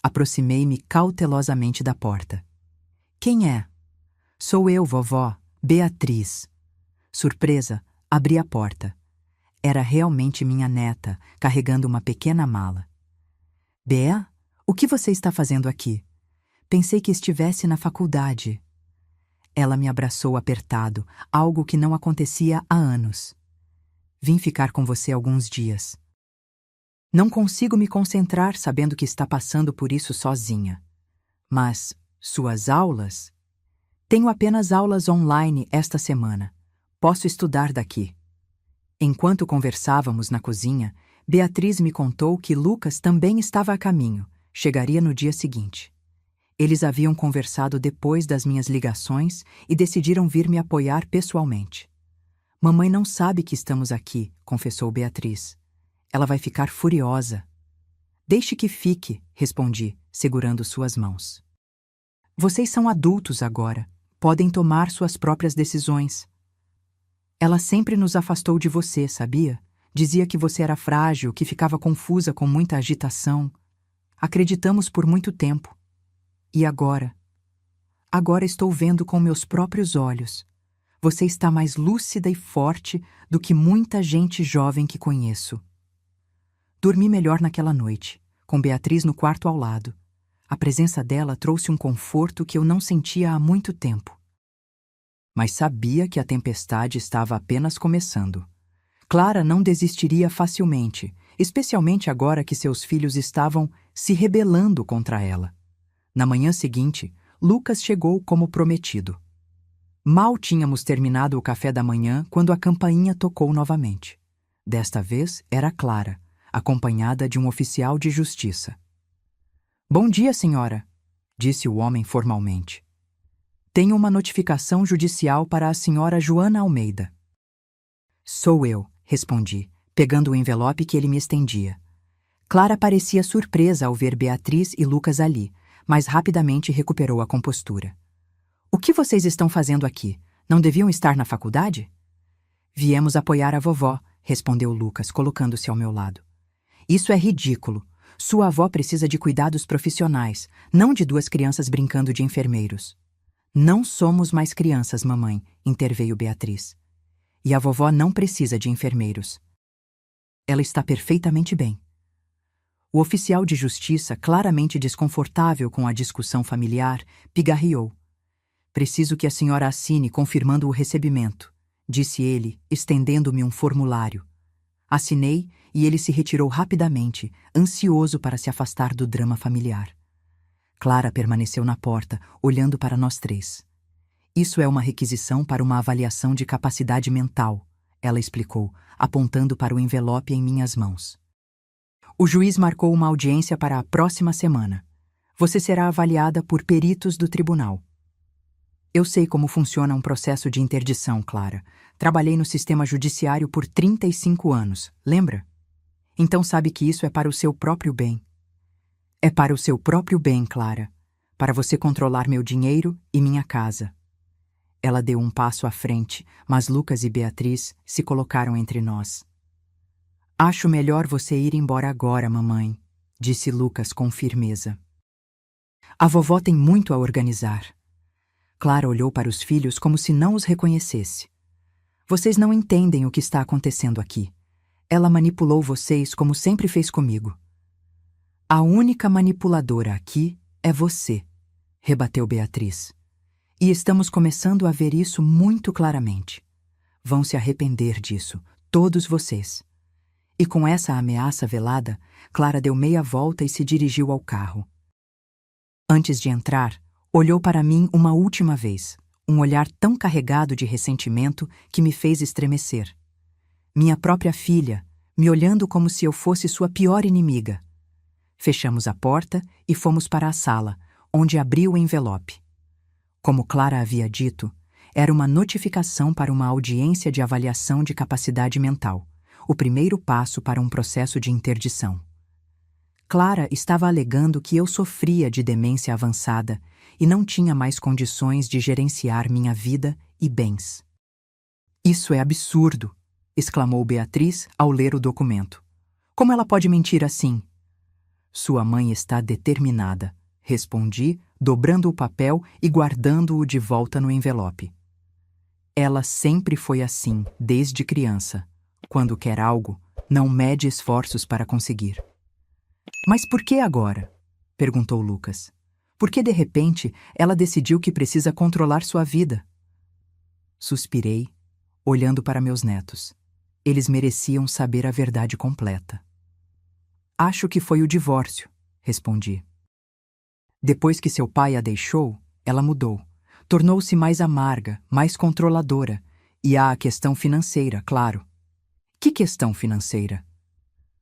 Aproximei-me cautelosamente da porta. Quem é? Sou eu, vovó, Beatriz. Surpresa, abri a porta. Era realmente minha neta, carregando uma pequena mala. Bea, o que você está fazendo aqui? Pensei que estivesse na faculdade. Ela me abraçou apertado, algo que não acontecia há anos. Vim ficar com você alguns dias. Não consigo me concentrar sabendo que está passando por isso sozinha. Mas suas aulas? Tenho apenas aulas online esta semana. Posso estudar daqui. Enquanto conversávamos na cozinha, Beatriz me contou que Lucas também estava a caminho. Chegaria no dia seguinte. Eles haviam conversado depois das minhas ligações e decidiram vir me apoiar pessoalmente. Mamãe não sabe que estamos aqui, confessou Beatriz. Ela vai ficar furiosa. Deixe que fique, respondi, segurando suas mãos. Vocês são adultos agora. Podem tomar suas próprias decisões. Ela sempre nos afastou de você, sabia? Dizia que você era frágil, que ficava confusa com muita agitação. Acreditamos por muito tempo. E agora? Agora estou vendo com meus próprios olhos. Você está mais lúcida e forte do que muita gente jovem que conheço. Dormi melhor naquela noite, com Beatriz no quarto ao lado. A presença dela trouxe um conforto que eu não sentia há muito tempo. Mas sabia que a tempestade estava apenas começando. Clara não desistiria facilmente, especialmente agora que seus filhos estavam se rebelando contra ela. Na manhã seguinte, Lucas chegou como prometido. Mal tínhamos terminado o café da manhã quando a campainha tocou novamente. Desta vez era Clara, acompanhada de um oficial de justiça. "Bom dia, senhora", disse o homem formalmente. "Tenho uma notificação judicial para a senhora Joana Almeida." "Sou eu", respondi, pegando o envelope que ele me estendia. Clara parecia surpresa ao ver Beatriz e Lucas ali, mas rapidamente recuperou a compostura. "O que vocês estão fazendo aqui? Não deviam estar na faculdade?" "Viemos apoiar a vovó", respondeu Lucas, colocando-se ao meu lado. "Isso é ridículo. Sua avó precisa de cuidados profissionais, não de duas crianças brincando de enfermeiros." "Não somos mais crianças, mamãe", interveio Beatriz. "E a vovó não precisa de enfermeiros. Ela está perfeitamente bem." O oficial de justiça, claramente desconfortável com a discussão familiar, pigarreou. "Preciso que a senhora assine confirmando o recebimento", disse ele, estendendo-me um formulário. Assinei e ele se retirou rapidamente, ansioso para se afastar do drama familiar. Clara permaneceu na porta, olhando para nós três. "Isso é uma requisição para uma avaliação de capacidade mental", ela explicou, apontando para o envelope em minhas mãos. "O juiz marcou uma audiência para a próxima semana. Você será avaliada por peritos do tribunal." "Eu sei como funciona um processo de interdição, Clara. Trabalhei no sistema judiciário por 35 anos, lembra? Então sabe que isso é para o seu próprio bem." "É para o seu próprio bem, Clara. Para você controlar meu dinheiro e minha casa." Ela deu um passo à frente, mas Lucas e Beatriz se colocaram entre nós. "Acho melhor você ir embora agora, mamãe", disse Lucas com firmeza. "A vovó tem muito a organizar." Clara olhou para os filhos como se não os reconhecesse. "Vocês não entendem o que está acontecendo aqui. Ela manipulou vocês como sempre fez comigo." "A única manipuladora aqui é você", rebateu Beatriz. "E estamos começando a ver isso muito claramente. Vão se arrepender disso, todos vocês." E com essa ameaça velada, Clara deu meia volta e se dirigiu ao carro. Antes de entrar, olhou para mim uma última vez, um olhar tão carregado de ressentimento que me fez estremecer. Minha própria filha, me olhando como se eu fosse sua pior inimiga. Fechamos a porta e fomos para a sala, onde abri o envelope. Como Clara havia dito, era uma notificação para uma audiência de avaliação de capacidade mental, o primeiro passo para um processo de interdição. Clara estava alegando que eu sofria de demência avançada e não tinha mais condições de gerenciar minha vida e bens. "Isso é absurdo", exclamou Beatriz ao ler o documento. "Como ela pode mentir assim?" "Sua mãe está determinada", respondi, dobrando o papel e guardando-o de volta no envelope. "Ela sempre foi assim, desde criança. Quando quer algo, não mede esforços para conseguir." "Mas por que agora?" perguntou Lucas. "Por que de repente ela decidiu que precisa controlar sua vida?" Suspirei, olhando para meus netos. Eles mereciam saber a verdade completa. "Acho que foi o divórcio", respondi. "Depois que seu pai a deixou, ela mudou. Tornou-se mais amarga, mais controladora. E há a questão financeira, claro." "Que questão financeira?"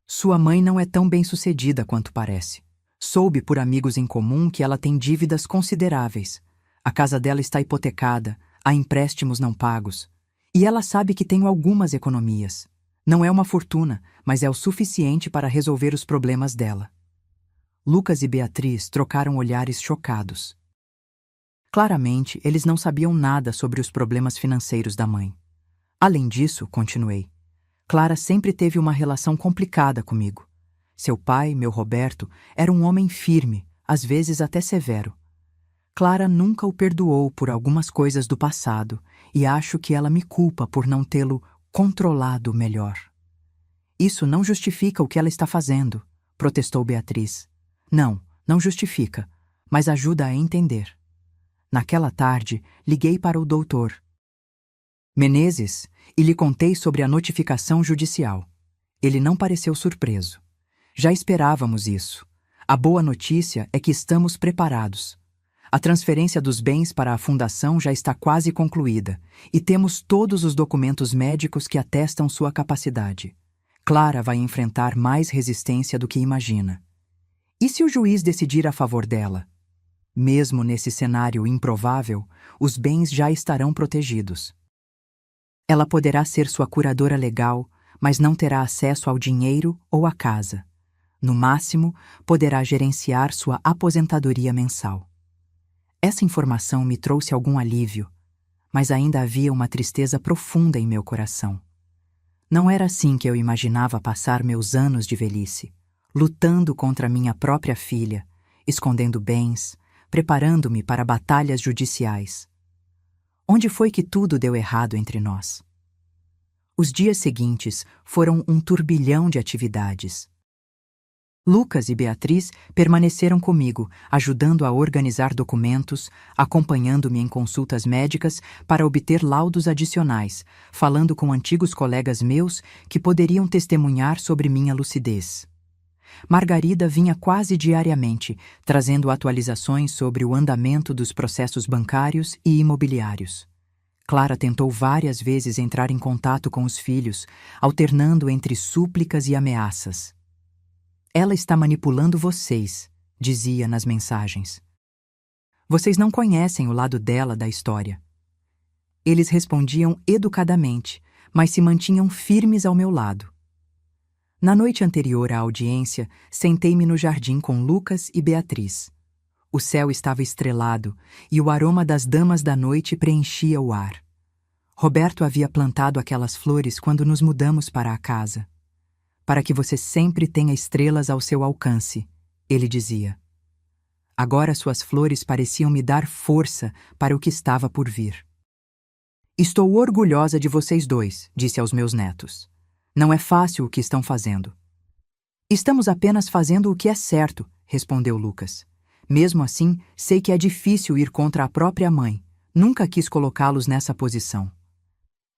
"Sua mãe não é tão bem-sucedida quanto parece. Soube por amigos em comum que ela tem dívidas consideráveis. A casa dela está hipotecada, há empréstimos não pagos. E ela sabe que tenho algumas economias. Não é uma fortuna, mas é o suficiente para resolver os problemas dela." Lucas e Beatriz trocaram olhares chocados. Claramente, eles não sabiam nada sobre os problemas financeiros da mãe. Além disso, continuei, Clara sempre teve uma relação complicada comigo. Seu pai, meu Roberto, era um homem firme, às vezes até severo. Clara nunca o perdoou por algumas coisas do passado e acho que ela me culpa por não tê-lo controlado melhor. Isso não justifica o que ela está fazendo, protestou Beatriz. Não, não justifica, mas ajuda a entender. Naquela tarde, liguei para o doutor Menezes e lhe contei sobre a notificação judicial. Ele não pareceu surpreso. Já esperávamos isso. A boa notícia é que estamos preparados. A transferência dos bens para a fundação já está quase concluída e temos todos os documentos médicos que atestam sua capacidade. Clara vai enfrentar mais resistência do que imagina. E se o juiz decidir a favor dela? Mesmo nesse cenário improvável, os bens já estarão protegidos. Ela poderá ser sua curadora legal, mas não terá acesso ao dinheiro ou à casa. No máximo, poderá gerenciar sua aposentadoria mensal. Essa informação me trouxe algum alívio, mas ainda havia uma tristeza profunda em meu coração. Não era assim que eu imaginava passar meus anos de velhice, lutando contra minha própria filha, escondendo bens, preparando-me para batalhas judiciais. Onde foi que tudo deu errado entre nós? Os dias seguintes foram um turbilhão de atividades. Lucas e Beatriz permaneceram comigo, ajudando a organizar documentos, acompanhando-me em consultas médicas para obter laudos adicionais, falando com antigos colegas meus que poderiam testemunhar sobre minha lucidez. Margarida vinha quase diariamente, trazendo atualizações sobre o andamento dos processos bancários e imobiliários. Clara tentou várias vezes entrar em contato com os filhos, alternando entre súplicas e ameaças. Ela está manipulando vocês, dizia nas mensagens. Vocês não conhecem o lado dela da história. Eles respondiam educadamente, mas se mantinham firmes ao meu lado. Na noite anterior à audiência, sentei-me no jardim com Lucas e Beatriz. O céu estava estrelado e o aroma das damas da noite preenchia o ar. Roberto havia plantado aquelas flores quando nos mudamos para a casa. Para que você sempre tenha estrelas ao seu alcance, ele dizia. Agora suas flores pareciam me dar força para o que estava por vir. Estou orgulhosa de vocês dois, disse aos meus netos. Não é fácil o que estão fazendo. Estamos apenas fazendo o que é certo, respondeu Lucas. Mesmo assim, sei que é difícil ir contra a própria mãe. Nunca quis colocá-los nessa posição.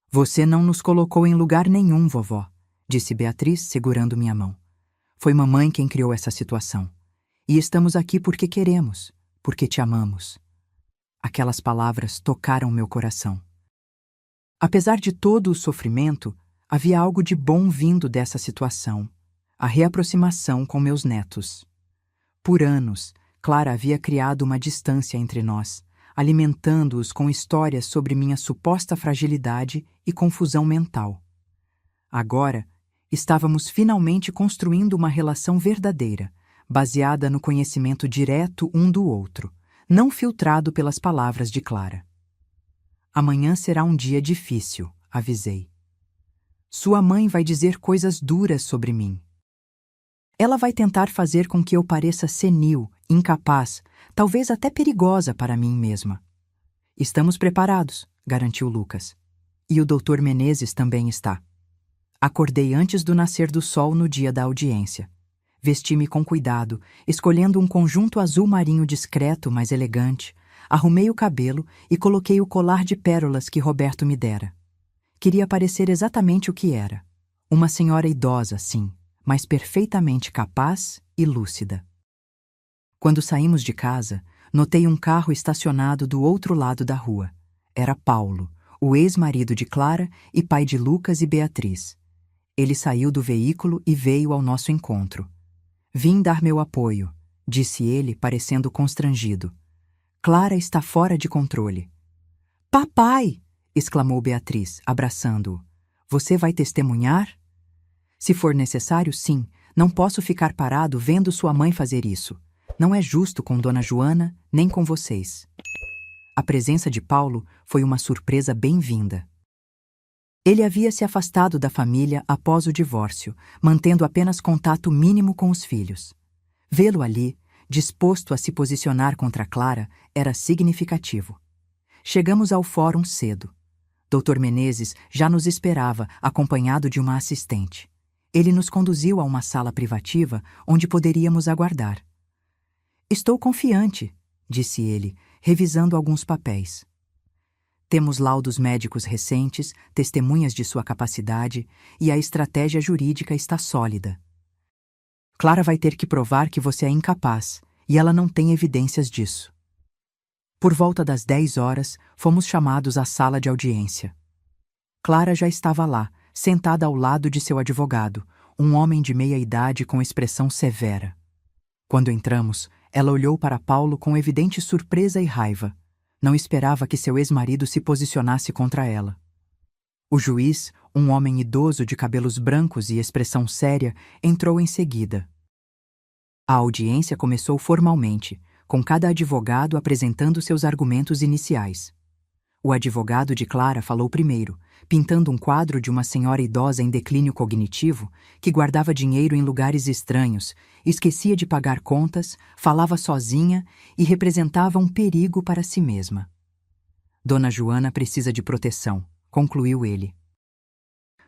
Você não nos colocou em lugar nenhum, vovó, disse Beatriz, segurando minha mão. Foi mamãe quem criou essa situação. E estamos aqui porque queremos, porque te amamos. Aquelas palavras tocaram meu coração. Apesar de todo o sofrimento, havia algo de bom vindo dessa situação, a reaproximação com meus netos. Por anos, Clara havia criado uma distância entre nós, alimentando-os com histórias sobre minha suposta fragilidade e confusão mental. Agora, estávamos finalmente construindo uma relação verdadeira, baseada no conhecimento direto um do outro, não filtrado pelas palavras de Clara. Amanhã será um dia difícil, avisei. Sua mãe vai dizer coisas duras sobre mim. Ela vai tentar fazer com que eu pareça senil, incapaz, talvez até perigosa para mim mesma. Estamos preparados, garantiu Lucas. E o Dr. Menezes também está. Acordei antes do nascer do sol no dia da audiência. Vesti-me com cuidado, escolhendo um conjunto azul marinho discreto, mas elegante. Arrumei o cabelo e coloquei o colar de pérolas que Roberto me dera. Queria parecer exatamente o que era. Uma senhora idosa, sim, mas perfeitamente capaz e lúcida. Quando saímos de casa, notei um carro estacionado do outro lado da rua. Era Paulo, o ex-marido de Clara e pai de Lucas e Beatriz. Ele saiu do veículo e veio ao nosso encontro. Vim dar meu apoio, disse ele, parecendo constrangido. Clara está fora de controle. Papai! Exclamou Beatriz, abraçando-o. Você vai testemunhar? Se for necessário, sim. Não posso ficar parado vendo sua mãe fazer isso. Não é justo com Dona Joana, nem com vocês. A presença de Paulo foi uma surpresa bem-vinda. Ele havia se afastado da família após o divórcio, mantendo apenas contato mínimo com os filhos. Vê-lo ali, disposto a se posicionar contra Clara, era significativo. Chegamos ao fórum cedo. Dr. Menezes já nos esperava, acompanhado de uma assistente. Ele nos conduziu a uma sala privativa onde poderíamos aguardar. "Estou confiante", disse ele, revisando alguns papéis. "Temos laudos médicos recentes, testemunhas de sua capacidade e a estratégia jurídica está sólida. Clara vai ter que provar que você é incapaz, e ela não tem evidências disso." Por volta das 10 horas, fomos chamados à sala de audiência. Clara já estava lá, sentada ao lado de seu advogado, um homem de meia idade com expressão severa. Quando entramos, ela olhou para Paulo com evidente surpresa e raiva. Não esperava que seu ex-marido se posicionasse contra ela. O juiz, um homem idoso de cabelos brancos e expressão séria, entrou em seguida. A audiência começou formalmente, com cada advogado apresentando seus argumentos iniciais. O advogado de Clara falou primeiro, pintando um quadro de uma senhora idosa em declínio cognitivo que guardava dinheiro em lugares estranhos, esquecia de pagar contas, falava sozinha e representava um perigo para si mesma. "Dona Joana precisa de proteção", concluiu ele.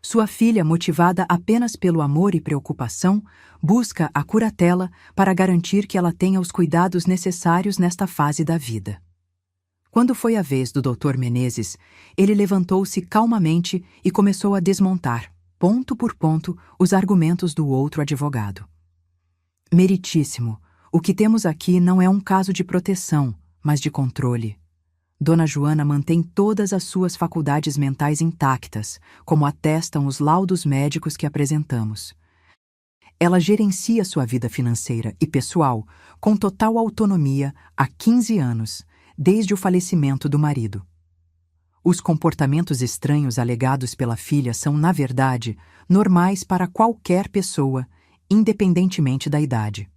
Sua filha, motivada apenas pelo amor e preocupação, busca a curatela para garantir que ela tenha os cuidados necessários nesta fase da vida. Quando foi a vez do Dr. Menezes, ele levantou-se calmamente e começou a desmontar, ponto por ponto, os argumentos do outro advogado. "Meritíssimo, o que temos aqui não é um caso de proteção, mas de controle. Dona Joana mantém todas as suas faculdades mentais intactas, como atestam os laudos médicos que apresentamos. Ela gerencia sua vida financeira e pessoal com total autonomia há 15 anos, desde o falecimento do marido. Os comportamentos estranhos alegados pela filha são, na verdade, normais para qualquer pessoa, independentemente da idade."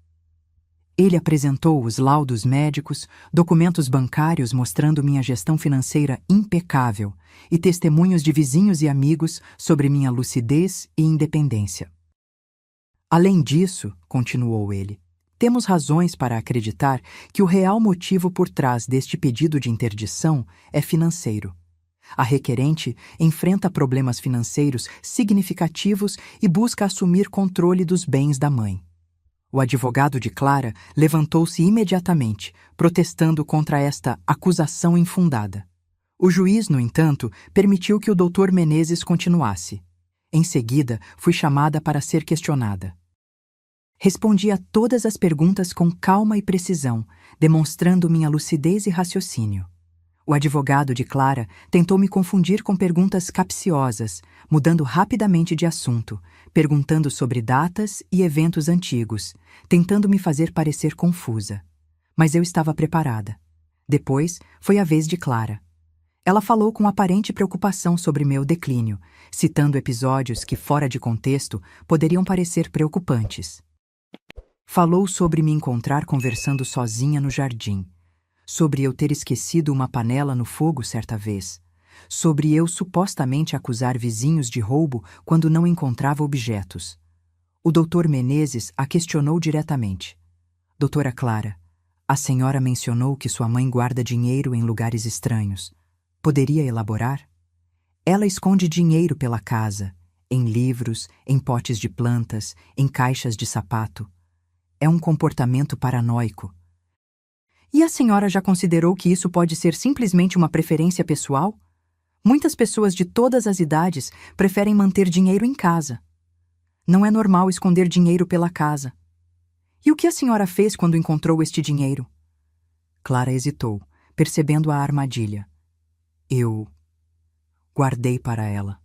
Ele apresentou os laudos médicos, documentos bancários mostrando minha gestão financeira impecável e testemunhos de vizinhos e amigos sobre minha lucidez e independência. "Além disso", continuou ele, "temos razões para acreditar que o real motivo por trás deste pedido de interdição é financeiro. A requerente enfrenta problemas financeiros significativos e busca assumir controle dos bens da mãe." O advogado de Clara levantou-se imediatamente, protestando contra esta acusação infundada. O juiz, no entanto, permitiu que o Dr. Menezes continuasse. Em seguida, fui chamada para ser questionada. Respondi a todas as perguntas com calma e precisão, demonstrando minha lucidez e raciocínio. O advogado de Clara tentou me confundir com perguntas capciosas, mudando rapidamente de assunto, perguntando sobre datas e eventos antigos, tentando me fazer parecer confusa. Mas eu estava preparada. Depois, foi a vez de Clara. Ela falou com aparente preocupação sobre meu declínio, citando episódios que, fora de contexto, poderiam parecer preocupantes. Falou sobre me encontrar conversando sozinha no jardim, sobre eu ter esquecido uma panela no fogo certa vez, sobre eu supostamente acusar vizinhos de roubo quando não encontrava objetos. O Dr. Menezes a questionou diretamente. "Doutora Clara, a senhora mencionou que sua mãe guarda dinheiro em lugares estranhos. Poderia elaborar? Ela esconde dinheiro pela casa, em livros, em potes de plantas, em caixas de sapato. É um comportamento paranoico. E a senhora já considerou que isso pode ser simplesmente uma preferência pessoal? Muitas pessoas de todas as idades preferem manter dinheiro em casa. Não é normal esconder dinheiro pela casa. E o que a senhora fez quando encontrou este dinheiro?" Clara hesitou, percebendo a armadilha. "Eu guardei para ela."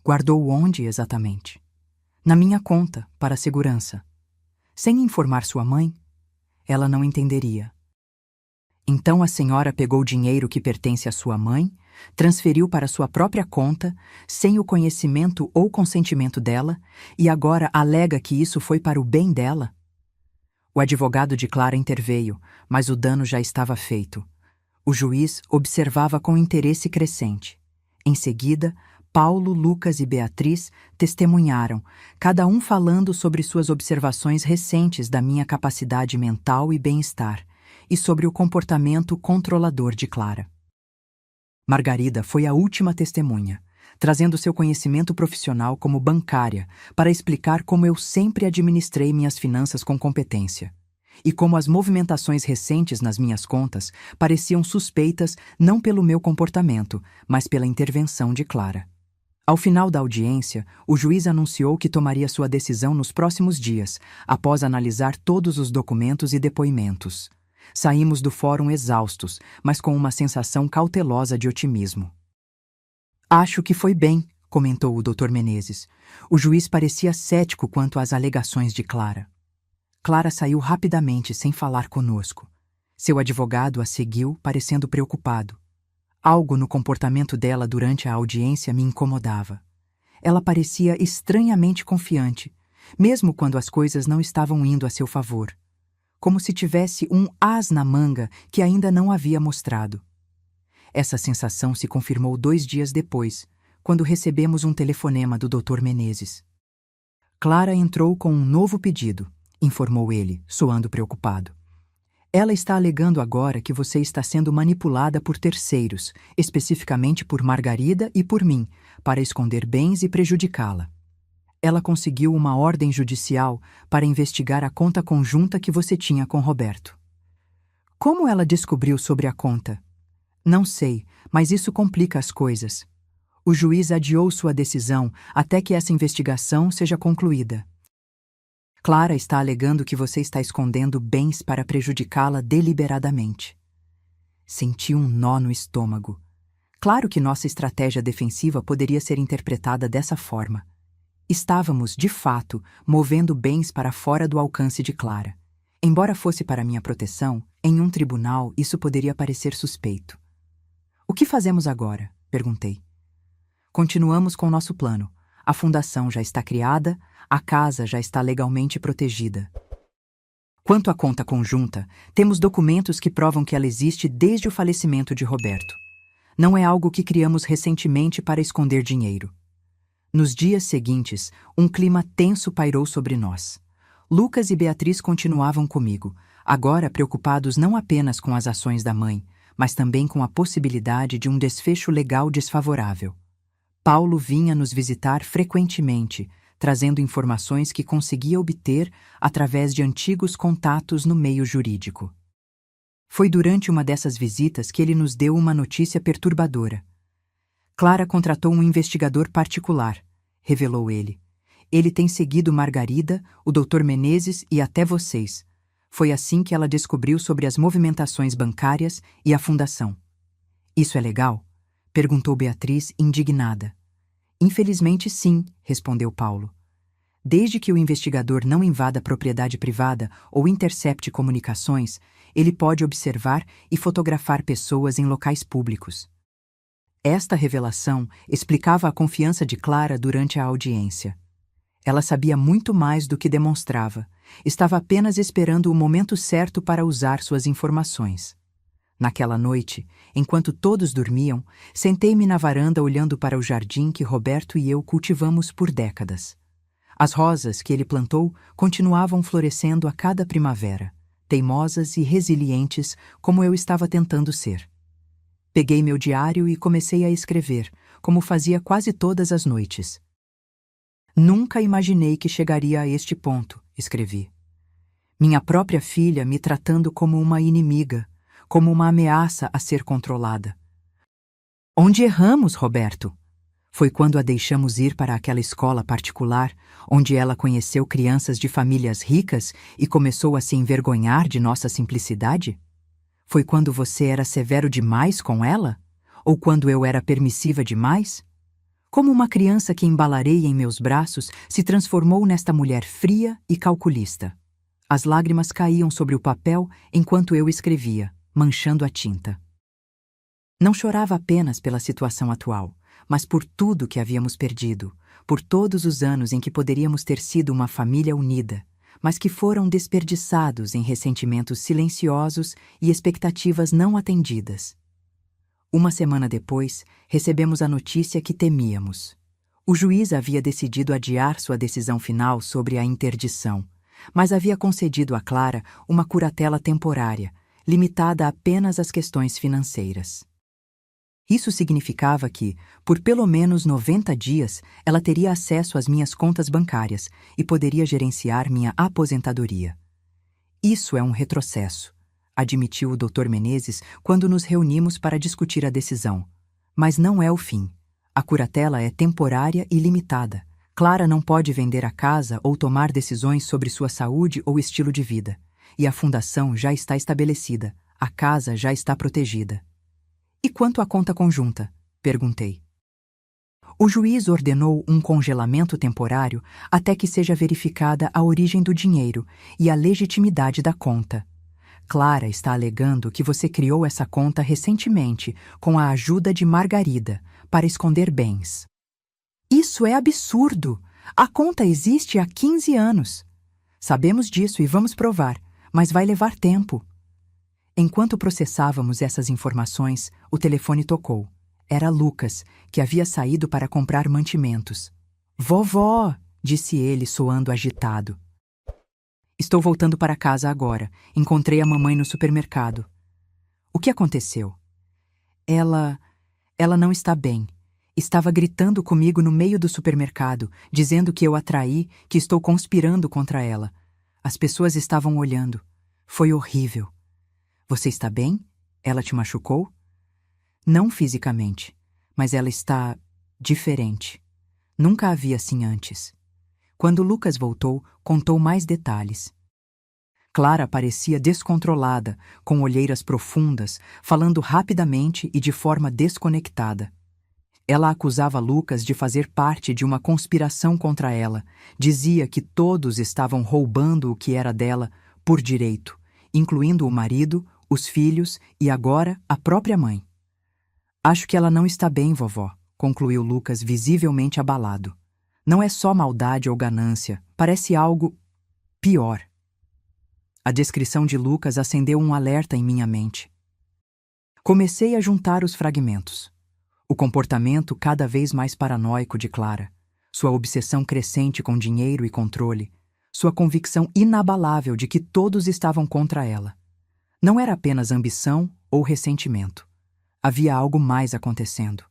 "Guardou onde, exatamente?" "Na minha conta, para segurança." "Sem informar sua mãe?" "Ela não entenderia." "Então a senhora pegou o dinheiro que pertence à sua mãe, transferiu para sua própria conta, sem o conhecimento ou consentimento dela, e agora alega que isso foi para o bem dela?" O advogado de Clara interveio, mas o dano já estava feito. O juiz observava com interesse crescente. Em seguida, Paulo, Lucas e Beatriz testemunharam, cada um falando sobre suas observações recentes da minha capacidade mental e bem-estar, e sobre o comportamento controlador de Clara. Margarida foi a última testemunha, trazendo seu conhecimento profissional como bancária para explicar como eu sempre administrei minhas finanças com competência, e como as movimentações recentes nas minhas contas pareciam suspeitas não pelo meu comportamento, mas pela intervenção de Clara. Ao final da audiência, o juiz anunciou que tomaria sua decisão nos próximos dias, após analisar todos os documentos e depoimentos. Saímos do fórum exaustos, mas com uma sensação cautelosa de otimismo. Acho que foi bem, comentou o Dr. Menezes. O juiz parecia cético quanto às alegações de Clara. Clara saiu rapidamente sem falar conosco. Seu advogado a seguiu, parecendo preocupado. Algo no comportamento dela durante a audiência me incomodava. Ela parecia estranhamente confiante, mesmo quando as coisas não estavam indo a seu favor. Como se tivesse um as na manga que ainda não havia mostrado. Essa sensação se confirmou 2 dias depois, quando recebemos um telefonema do Dr. Menezes. Clara entrou com um novo pedido, informou ele, soando preocupado. Ela está alegando agora que você está sendo manipulada por terceiros, especificamente por Margarida e por mim, para esconder bens e prejudicá-la. Ela conseguiu uma ordem judicial para investigar a conta conjunta que você tinha com Roberto. Como ela descobriu sobre a conta? Não sei, mas isso complica as coisas. O juiz adiou sua decisão até que essa investigação seja concluída. Clara está alegando que você está escondendo bens para prejudicá-la deliberadamente. Senti um nó no estômago. Claro que nossa estratégia defensiva poderia ser interpretada dessa forma. Estávamos, de fato, movendo bens para fora do alcance de Clara. Embora fosse para minha proteção, em um tribunal isso poderia parecer suspeito. O que fazemos agora? Perguntei. Continuamos com nosso plano. A fundação já está criada, a casa já está legalmente protegida. Quanto à conta conjunta, temos documentos que provam que ela existe desde o falecimento de Roberto. Não é algo que criamos recentemente para esconder dinheiro. Nos dias seguintes, um clima tenso pairou sobre nós. Lucas e Beatriz continuavam comigo, agora preocupados não apenas com as ações da mãe, mas também com a possibilidade de um desfecho legal desfavorável. Paulo vinha nos visitar frequentemente, trazendo informações que conseguia obter através de antigos contatos no meio jurídico. Foi durante uma dessas visitas que ele nos deu uma notícia perturbadora. Clara contratou um investigador particular, revelou ele. Ele tem seguido Margarida, o Dr. Menezes e até vocês. Foi assim que ela descobriu sobre as movimentações bancárias e a fundação. Isso é legal? Perguntou Beatriz, indignada. Infelizmente sim, respondeu Paulo. Desde que o investigador não invada propriedade privada ou intercepte comunicações, ele pode observar e fotografar pessoas em locais públicos. Esta revelação explicava a confiança de Clara durante a audiência. Ela sabia muito mais do que demonstrava. Estava apenas esperando o momento certo para usar suas informações. Naquela noite, enquanto todos dormiam, sentei-me na varanda olhando para o jardim que Roberto e eu cultivamos por décadas. As rosas que ele plantou continuavam florescendo a cada primavera, teimosas e resilientes como eu estava tentando ser. Peguei meu diário e comecei a escrever, como fazia quase todas as noites. Nunca imaginei que chegaria a este ponto, escrevi. Minha própria filha me tratando como uma inimiga, como uma ameaça a ser controlada. Onde erramos, Roberto? Foi quando a deixamos ir para aquela escola particular, onde ela conheceu crianças de famílias ricas e começou a se envergonhar de nossa simplicidade? Foi quando você era severo demais com ela? Ou quando eu era permissiva demais? Como uma criança que embalarei em meus braços se transformou nesta mulher fria e calculista. As lágrimas caíam sobre o papel enquanto eu escrevia, manchando a tinta. Não chorava apenas pela situação atual, mas por tudo que havíamos perdido, por todos os anos em que poderíamos ter sido uma família unida, mas que foram desperdiçados em ressentimentos silenciosos e expectativas não atendidas. Uma semana depois, recebemos a notícia que temíamos. O juiz havia decidido adiar sua decisão final sobre a interdição, mas havia concedido a Clara uma curatela temporária, limitada apenas às questões financeiras. Isso significava que, por pelo menos 90 dias, ela teria acesso às minhas contas bancárias e poderia gerenciar minha aposentadoria. Isso é um retrocesso, admitiu o Dr. Menezes quando nos reunimos para discutir a decisão. Mas não é o fim. A curatela é temporária e limitada. Clara não pode vender a casa ou tomar decisões sobre sua saúde ou estilo de vida. E a fundação já está estabelecida. A casa já está protegida. E quanto à conta conjunta? Perguntei. O juiz ordenou um congelamento temporário até que seja verificada a origem do dinheiro e a legitimidade da conta. Clara está alegando que você criou essa conta recentemente com a ajuda de Margarida para esconder bens. Isso é absurdo! A conta existe há 15 anos. Sabemos disso e vamos provar, mas vai levar tempo. Enquanto processávamos essas informações, o telefone tocou. Era Lucas, que havia saído para comprar mantimentos. "Vovó!", disse ele, soando agitado. "Estou voltando para casa agora. Encontrei a mamãe no supermercado." "O que aconteceu?" Ela não está bem. Estava gritando comigo no meio do supermercado, dizendo que eu a traí, que estou conspirando contra ela. As pessoas estavam olhando. Foi horrível." "Você está bem? Ela te machucou?" "Não fisicamente, mas ela está diferente. Nunca a vi assim antes." Quando Lucas voltou, contou mais detalhes. Clara parecia descontrolada, com olheiras profundas, falando rapidamente e de forma desconectada. Ela acusava Lucas de fazer parte de uma conspiração contra ela, dizia que todos estavam roubando o que era dela por direito, incluindo o marido, os filhos e agora a própria mãe. "Acho que ela não está bem, vovó", concluiu Lucas, visivelmente abalado. "Não é só maldade ou ganância, parece algo pior." A descrição de Lucas acendeu um alerta em minha mente. Comecei a juntar os fragmentos. O comportamento cada vez mais paranoico de Clara, sua obsessão crescente com dinheiro e controle, sua convicção inabalável de que todos estavam contra ela. Não era apenas ambição ou ressentimento. Havia algo mais acontecendo.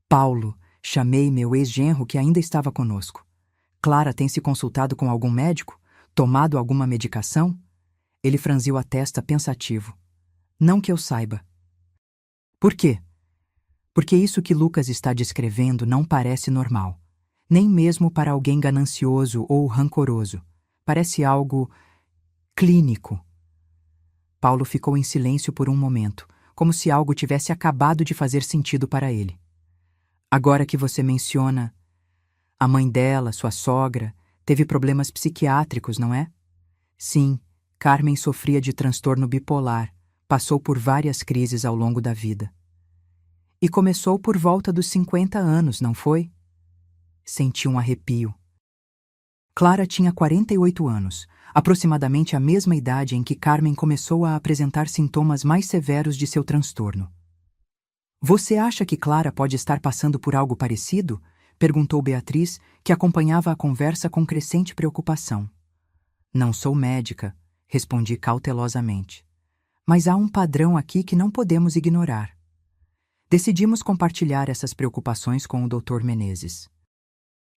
"Paulo", chamei meu ex-genro que ainda estava conosco. "Clara tem se consultado com algum médico? Tomado alguma medicação?" Ele franziu a testa pensativo. "Não que eu saiba." "Por quê?" "Porque isso que Lucas está descrevendo não parece normal. Nem mesmo para alguém ganancioso ou rancoroso. Parece algo clínico." Paulo ficou em silêncio por um momento, como se algo tivesse acabado de fazer sentido para ele. "Agora que você menciona, a mãe dela, sua sogra, teve problemas psiquiátricos, não é?" "Sim, Carmen sofria de transtorno bipolar, passou por várias crises ao longo da vida." "E começou por volta dos 50 anos, não foi?" Senti um arrepio. Clara tinha 48 anos, aproximadamente a mesma idade em que Carmen começou a apresentar sintomas mais severos de seu transtorno. "Você acha que Clara pode estar passando por algo parecido?" perguntou Beatriz, que acompanhava a conversa com crescente preocupação. "Não sou médica", respondi cautelosamente. "Mas há um padrão aqui que não podemos ignorar." Decidimos compartilhar essas preocupações com o Dr. Menezes.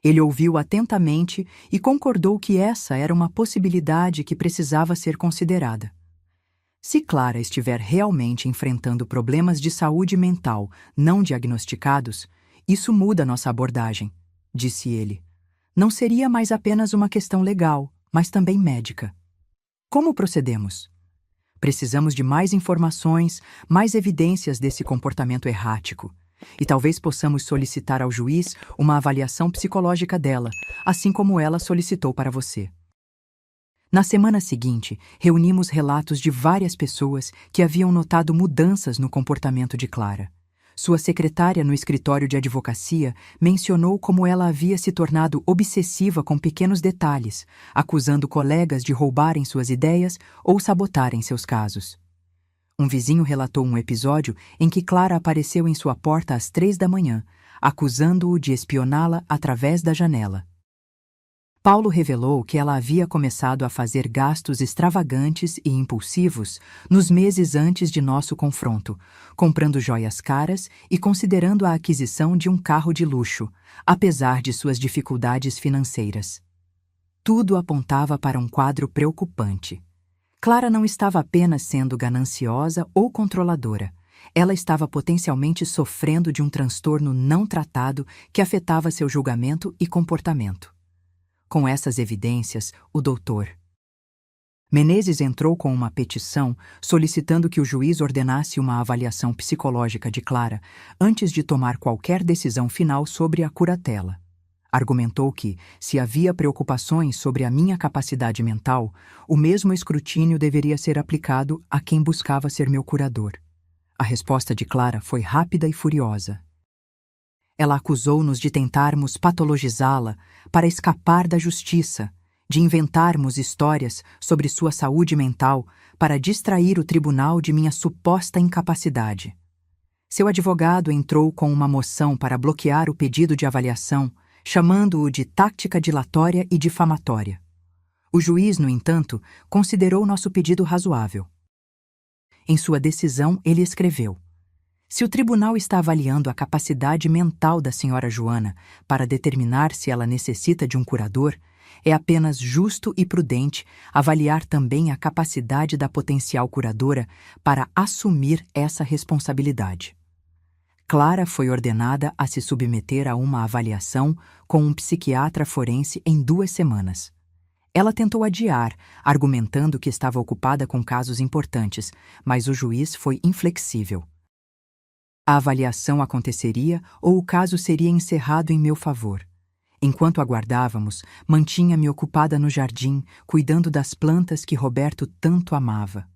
Ele ouviu atentamente e concordou que essa era uma possibilidade que precisava ser considerada. "Se Clara estiver realmente enfrentando problemas de saúde mental não diagnosticados, isso muda nossa abordagem", disse ele. "Não seria mais apenas uma questão legal, mas também médica." "Como procedemos?" "Precisamos de mais informações, mais evidências desse comportamento errático. E talvez possamos solicitar ao juiz uma avaliação psicológica dela, assim como ela solicitou para você." Na semana seguinte, reunimos relatos de várias pessoas que haviam notado mudanças no comportamento de Clara. Sua secretária no escritório de advocacia mencionou como ela havia se tornado obsessiva com pequenos detalhes, acusando colegas de roubarem suas ideias ou sabotarem seus casos. Um vizinho relatou um episódio em que Clara apareceu em sua porta às 3 da manhã, acusando-o de espioná-la através da janela. Paulo revelou que ela havia começado a fazer gastos extravagantes e impulsivos nos meses antes de nosso confronto, comprando joias caras e considerando a aquisição de um carro de luxo, apesar de suas dificuldades financeiras. Tudo apontava para um quadro preocupante. Clara não estava apenas sendo gananciosa ou controladora. Ela estava potencialmente sofrendo de um transtorno não tratado que afetava seu julgamento e comportamento. Com essas evidências, o doutor Menezes entrou com uma petição solicitando que o juiz ordenasse uma avaliação psicológica de Clara antes de tomar qualquer decisão final sobre a curatela. Argumentou que, se havia preocupações sobre a minha capacidade mental, o mesmo escrutínio deveria ser aplicado a quem buscava ser meu curador. A resposta de Clara foi rápida e furiosa. Ela acusou-nos de tentarmos patologizá-la para escapar da justiça, de inventarmos histórias sobre sua saúde mental para distrair o tribunal de minha suposta incapacidade. Seu advogado entrou com uma moção para bloquear o pedido de avaliação, chamando-o de tática dilatória e difamatória. O juiz, no entanto, considerou nosso pedido razoável. Em sua decisão, ele escreveu: se o tribunal está avaliando a capacidade mental da senhora Joana para determinar se ela necessita de um curador, é apenas justo e prudente avaliar também a capacidade da potencial curadora para assumir essa responsabilidade. Clara foi ordenada a se submeter a uma avaliação com um psiquiatra forense em 2 semanas. Ela tentou adiar, argumentando que estava ocupada com casos importantes, mas o juiz foi inflexível. A avaliação aconteceria ou o caso seria encerrado em meu favor. Enquanto aguardávamos, mantinha-me ocupada no jardim, cuidando das plantas que Roberto tanto amava.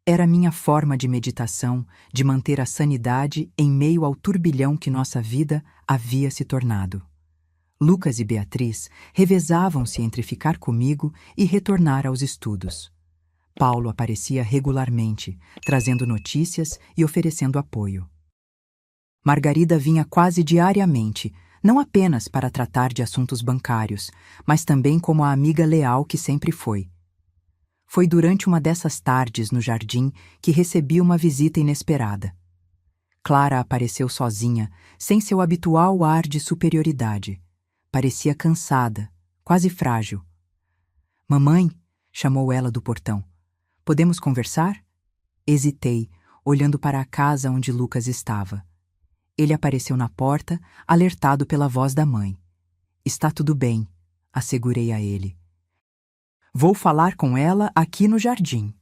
Era minha forma de meditação, de manter a sanidade em meio ao turbilhão que nossa vida havia se tornado. Lucas e Beatriz revezavam-se entre ficar comigo e retornar aos estudos. Paulo aparecia regularmente, trazendo notícias e oferecendo apoio. Margarida vinha quase diariamente, não apenas para tratar de assuntos bancários, mas também como a amiga leal que sempre foi. Foi durante uma dessas tardes no jardim que recebi uma visita inesperada. Clara apareceu sozinha, sem seu habitual ar de superioridade. Parecia cansada, quase frágil. "Mamãe", chamou ela do portão. "Podemos conversar?" Hesitei, olhando para a casa onde Lucas estava. Ele apareceu na porta, alertado pela voz da mãe. "Está tudo bem", assegurei a ele. "Vou falar com ela aqui no jardim."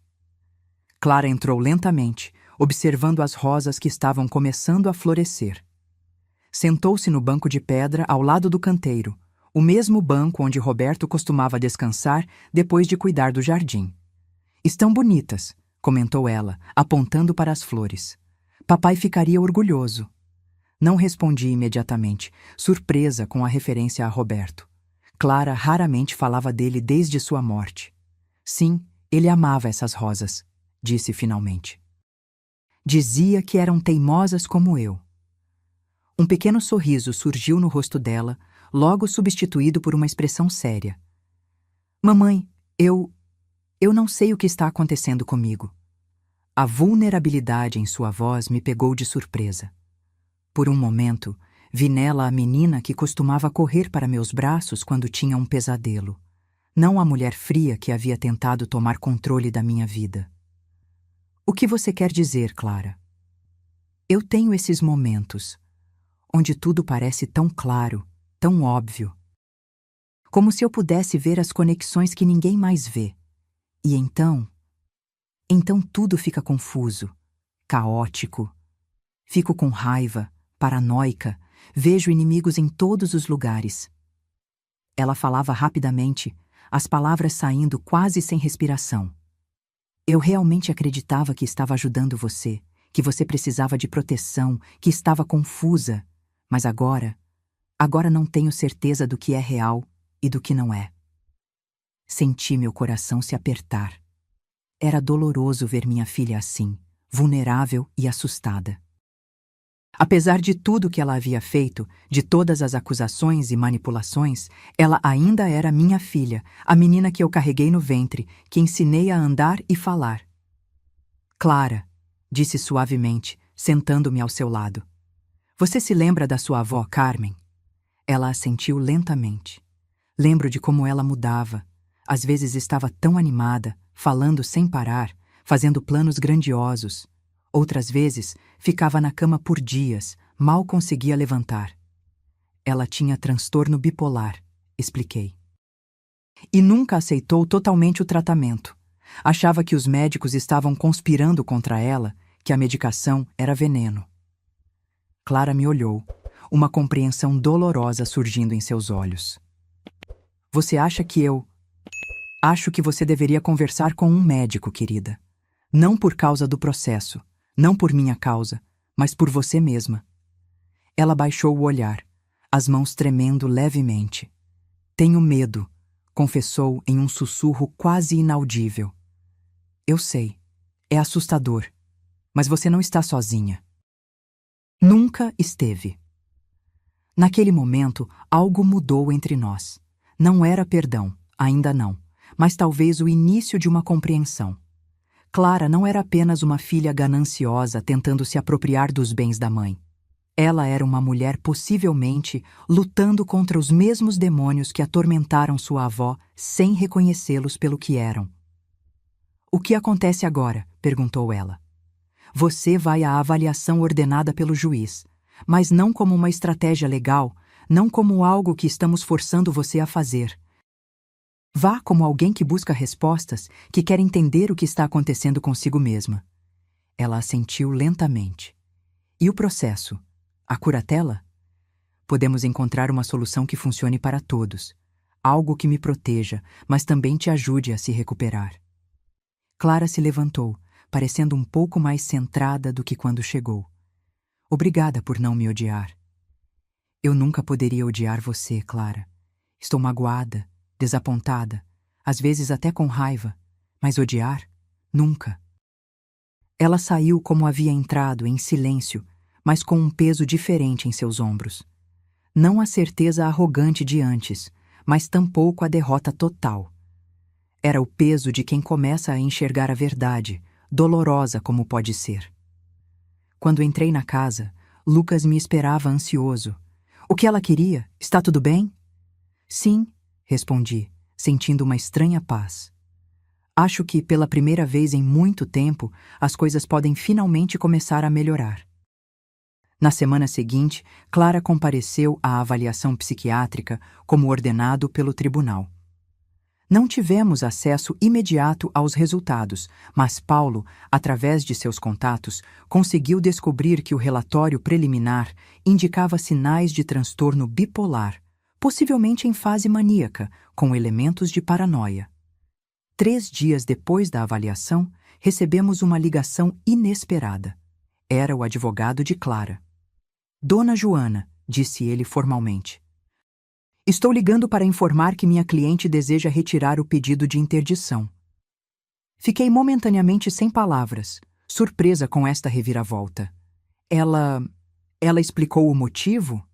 Clara entrou lentamente, observando as rosas que estavam começando a florescer. Sentou-se no banco de pedra ao lado do canteiro, o mesmo banco onde Roberto costumava descansar depois de cuidar do jardim. "Estão bonitas", comentou ela, apontando para as flores. "Papai ficaria orgulhoso." Não respondi imediatamente, surpresa com a referência a Roberto. Clara raramente falava dele desde sua morte. "Sim, ele amava essas rosas", disse finalmente. "Dizia que eram teimosas como eu." Um pequeno sorriso surgiu no rosto dela, logo substituído por uma expressão séria. "Mamãe, eu não sei o que está acontecendo comigo." A vulnerabilidade em sua voz me pegou de surpresa. Por um momento, vi nela a menina que costumava correr para meus braços quando tinha um pesadelo, não a mulher fria que havia tentado tomar controle da minha vida. "O que você quer dizer, Clara?" "Eu tenho esses momentos, onde tudo parece tão claro, tão óbvio. Como se eu pudesse ver as conexões que ninguém mais vê. E então tudo fica confuso, caótico. Fico com raiva, paranoica, vejo inimigos em todos os lugares." Ela falava rapidamente, as palavras saindo quase sem respiração. "Eu realmente acreditava que estava ajudando você, que você precisava de proteção, que estava confusa, mas agora não tenho certeza do que é real e do que não é." Senti meu coração se apertar. Era doloroso ver minha filha assim, vulnerável e assustada. Apesar de tudo que ela havia feito, de todas as acusações e manipulações, ela ainda era minha filha, a menina que eu carreguei no ventre, que ensinei a andar e falar. Clara, disse suavemente, sentando-me ao seu lado. Você se lembra da sua avó, Carmen? Ela assentiu lentamente. Lembro de como ela mudava. Às vezes estava tão animada, falando sem parar, fazendo planos grandiosos. Outras vezes, ficava na cama por dias, mal conseguia levantar. Ela tinha transtorno bipolar, expliquei. E nunca aceitou totalmente o tratamento. Achava que os médicos estavam conspirando contra ela, que a medicação era veneno. Clara me olhou, uma compreensão dolorosa surgindo em seus olhos. Você acha que eu... Acho que você deveria conversar com um médico, querida. Não por causa do processo, não por minha causa, mas por você mesma. Ela baixou o olhar, as mãos tremendo levemente. Tenho medo, confessou em um sussurro quase inaudível. Eu sei, é assustador, mas você não está sozinha. Nunca esteve. Naquele momento, algo mudou entre nós. Não era perdão, ainda não, mas talvez o início de uma compreensão. Clara não era apenas uma filha gananciosa tentando se apropriar dos bens da mãe. Ela era uma mulher possivelmente lutando contra os mesmos demônios que atormentaram sua avó sem reconhecê-los pelo que eram. O que acontece agora? Perguntou ela. Você vai à avaliação ordenada pelo juiz, mas não como uma estratégia legal, não como algo que estamos forçando você a fazer. Vá como alguém que busca respostas, que quer entender o que está acontecendo consigo mesma. Ela assentiu lentamente. E o processo? A curatela? Podemos encontrar uma solução que funcione para todos. Algo que me proteja, mas também te ajude a se recuperar. Clara se levantou, parecendo um pouco mais centrada do que quando chegou. Obrigada por não me odiar. Eu nunca poderia odiar você, Clara. Estou magoada, desapontada, às vezes até com raiva, mas odiar? Nunca. Ela saiu como havia entrado, em silêncio, mas com um peso diferente em seus ombros. Não a certeza arrogante de antes, mas tampouco a derrota total. Era o peso de quem começa a enxergar a verdade, dolorosa como pode ser. Quando entrei na casa, Lucas me esperava ansioso. O que ela queria? Está tudo bem? Sim, respondi, sentindo uma estranha paz. Acho que, pela primeira vez em muito tempo, as coisas podem finalmente começar a melhorar. Na semana seguinte, Clara compareceu à avaliação psiquiátrica como ordenado pelo tribunal. Não tivemos acesso imediato aos resultados, mas Paulo, através de seus contatos, conseguiu descobrir que o relatório preliminar indicava sinais de transtorno bipolar, possivelmente em fase maníaca, com elementos de paranoia. 3 dias depois da avaliação, recebemos uma ligação inesperada. Era o advogado de Clara. Dona Joana, disse ele formalmente. Estou ligando para informar que minha cliente deseja retirar o pedido de interdição. Fiquei momentaneamente sem palavras, surpresa com esta reviravolta. Ela explicou o motivo?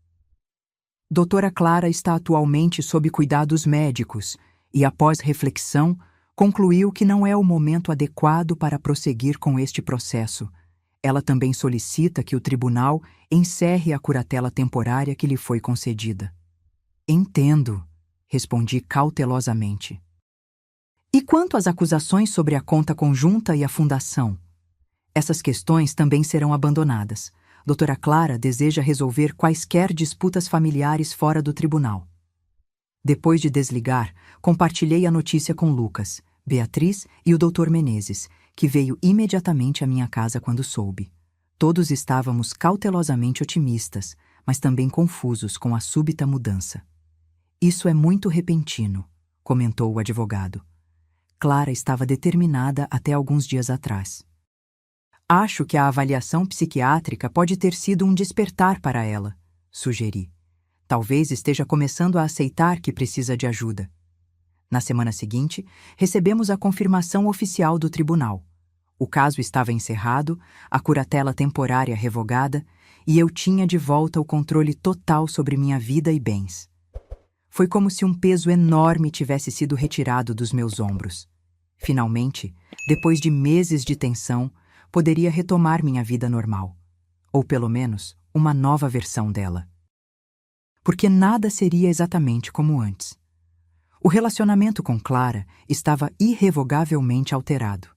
Doutora Clara está atualmente sob cuidados médicos e, após reflexão, concluiu que não é o momento adequado para prosseguir com este processo. Ela também solicita que o tribunal encerre a curatela temporária que lhe foi concedida. Entendo, respondi cautelosamente. E quanto às acusações sobre a conta conjunta e a fundação? Essas questões também serão abandonadas. Doutora Clara deseja resolver quaisquer disputas familiares fora do tribunal. Depois de desligar, compartilhei a notícia com Lucas, Beatriz e o Dr. Menezes, que veio imediatamente à minha casa quando soube. Todos estávamos cautelosamente otimistas, mas também confusos com a súbita mudança. Isso é muito repentino, comentou o advogado. Clara estava determinada até alguns dias atrás. Acho que a avaliação psiquiátrica pode ter sido um despertar para ela, sugeri. Talvez esteja começando a aceitar que precisa de ajuda. Na semana seguinte, recebemos a confirmação oficial do tribunal. O caso estava encerrado, a curatela temporária revogada, e eu tinha de volta o controle total sobre minha vida e bens. Foi como se um peso enorme tivesse sido retirado dos meus ombros. Finalmente, depois de meses de tensão, poderia retomar minha vida normal. Ou pelo menos, uma nova versão dela. Porque nada seria exatamente como antes. O relacionamento com Clara estava irrevogavelmente alterado.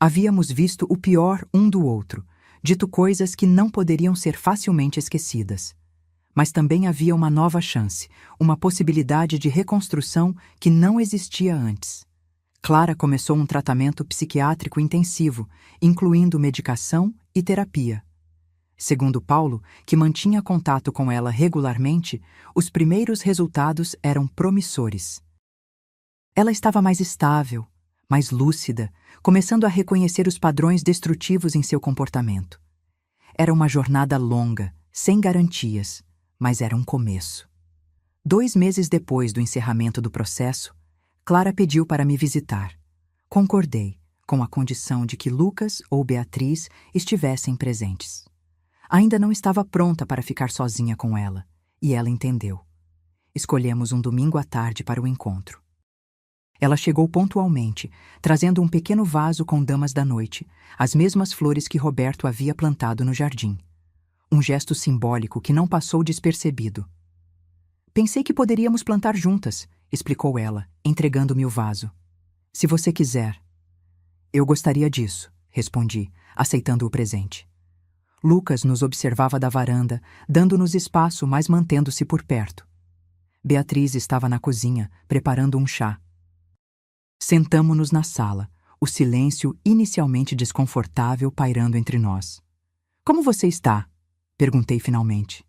Havíamos visto o pior um do outro, dito coisas que não poderiam ser facilmente esquecidas. Mas também havia uma nova chance, uma possibilidade de reconstrução que não existia antes. Clara começou um tratamento psiquiátrico intensivo, incluindo medicação e terapia. Segundo Paulo, que mantinha contato com ela regularmente, os primeiros resultados eram promissores. Ela estava mais estável, mais lúcida, começando a reconhecer os padrões destrutivos em seu comportamento. Era uma jornada longa, sem garantias, mas era um começo. 2 meses depois do encerramento do processo, Clara pediu para me visitar. Concordei, com a condição de que Lucas ou Beatriz estivessem presentes. Ainda não estava pronta para ficar sozinha com ela, e ela entendeu. Escolhemos um domingo à tarde para o encontro. Ela chegou pontualmente, trazendo um pequeno vaso com damas da noite, as mesmas flores que Roberto havia plantado no jardim. Um gesto simbólico que não passou despercebido. Pensei que poderíamos plantar juntas, explicou ela, entregando-me o vaso. Se você quiser. Eu gostaria disso, respondi, aceitando o presente. Lucas nos observava da varanda, dando-nos espaço, mas mantendo-se por perto. Beatriz estava na cozinha, preparando um chá. Sentamo-nos na sala, o silêncio inicialmente desconfortável pairando entre nós. Como você está? Perguntei finalmente.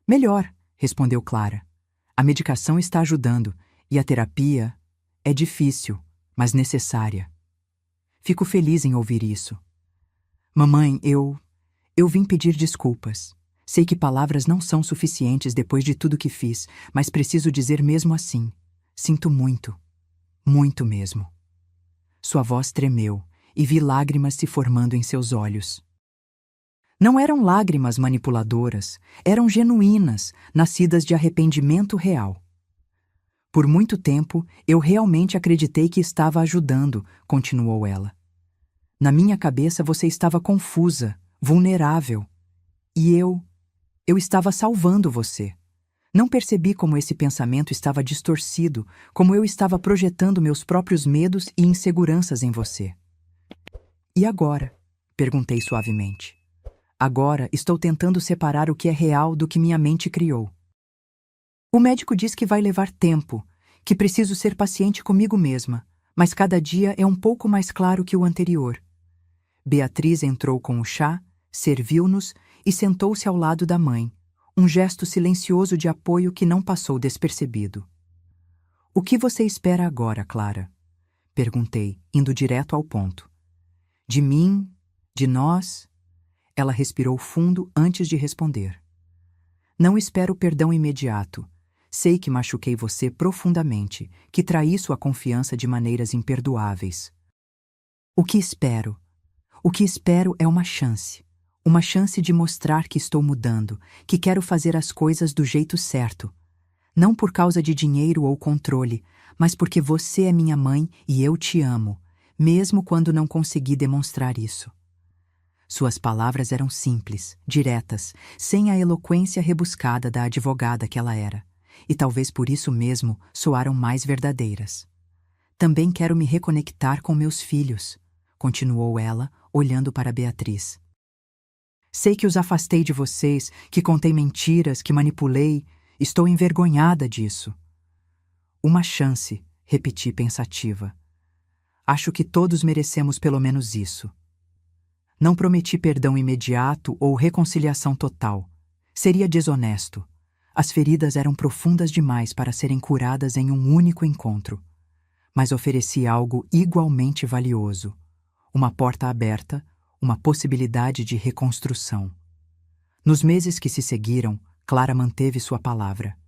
Melhor, respondeu Clara. A medicação está ajudando e a terapia é difícil, mas necessária. Fico feliz em ouvir isso. Mamãe, eu vim pedir desculpas. Sei que palavras não são suficientes depois de tudo que fiz, mas preciso dizer mesmo assim. Sinto muito. Muito mesmo. Sua voz tremeu e vi lágrimas se formando em seus olhos. Não eram lágrimas manipuladoras, eram genuínas, nascidas de arrependimento real. Por muito tempo, eu realmente acreditei que estava ajudando, continuou ela. Na minha cabeça você estava confusa, vulnerável. E eu estava salvando você. Não percebi como esse pensamento estava distorcido, como eu estava projetando meus próprios medos e inseguranças em você. E agora? Perguntei suavemente. Agora estou tentando separar o que é real do que minha mente criou. O médico diz que vai levar tempo, que preciso ser paciente comigo mesma, mas cada dia é um pouco mais claro que o anterior. Beatriz entrou com o chá, serviu-nos e sentou-se ao lado da mãe. Um gesto silencioso de apoio que não passou despercebido. O que você espera agora, Clara? Perguntei, indo direto ao ponto. De mim? De nós? Ela respirou fundo antes de responder. Não espero perdão imediato. Sei que machuquei você profundamente, que traí sua confiança de maneiras imperdoáveis. O que espero? O que espero é uma chance. Uma chance de mostrar que estou mudando, que quero fazer as coisas do jeito certo. Não por causa de dinheiro ou controle, mas porque você é minha mãe e eu te amo, mesmo quando não consegui demonstrar isso. Suas palavras eram simples, diretas, sem a eloquência rebuscada da advogada que ela era, e talvez por isso mesmo soaram mais verdadeiras. Também quero me reconectar com meus filhos, continuou ela, olhando para Beatriz. Sei que os afastei de vocês, que contei mentiras, que manipulei. Estou envergonhada disso. Uma chance, repeti pensativa. Acho que todos merecemos pelo menos isso. Não prometi perdão imediato ou reconciliação total. Seria desonesto. As feridas eram profundas demais para serem curadas em um único encontro. Mas ofereci algo igualmente valioso. Uma porta aberta, uma possibilidade de reconstrução. Nos meses que se seguiram, Clara manteve sua palavra.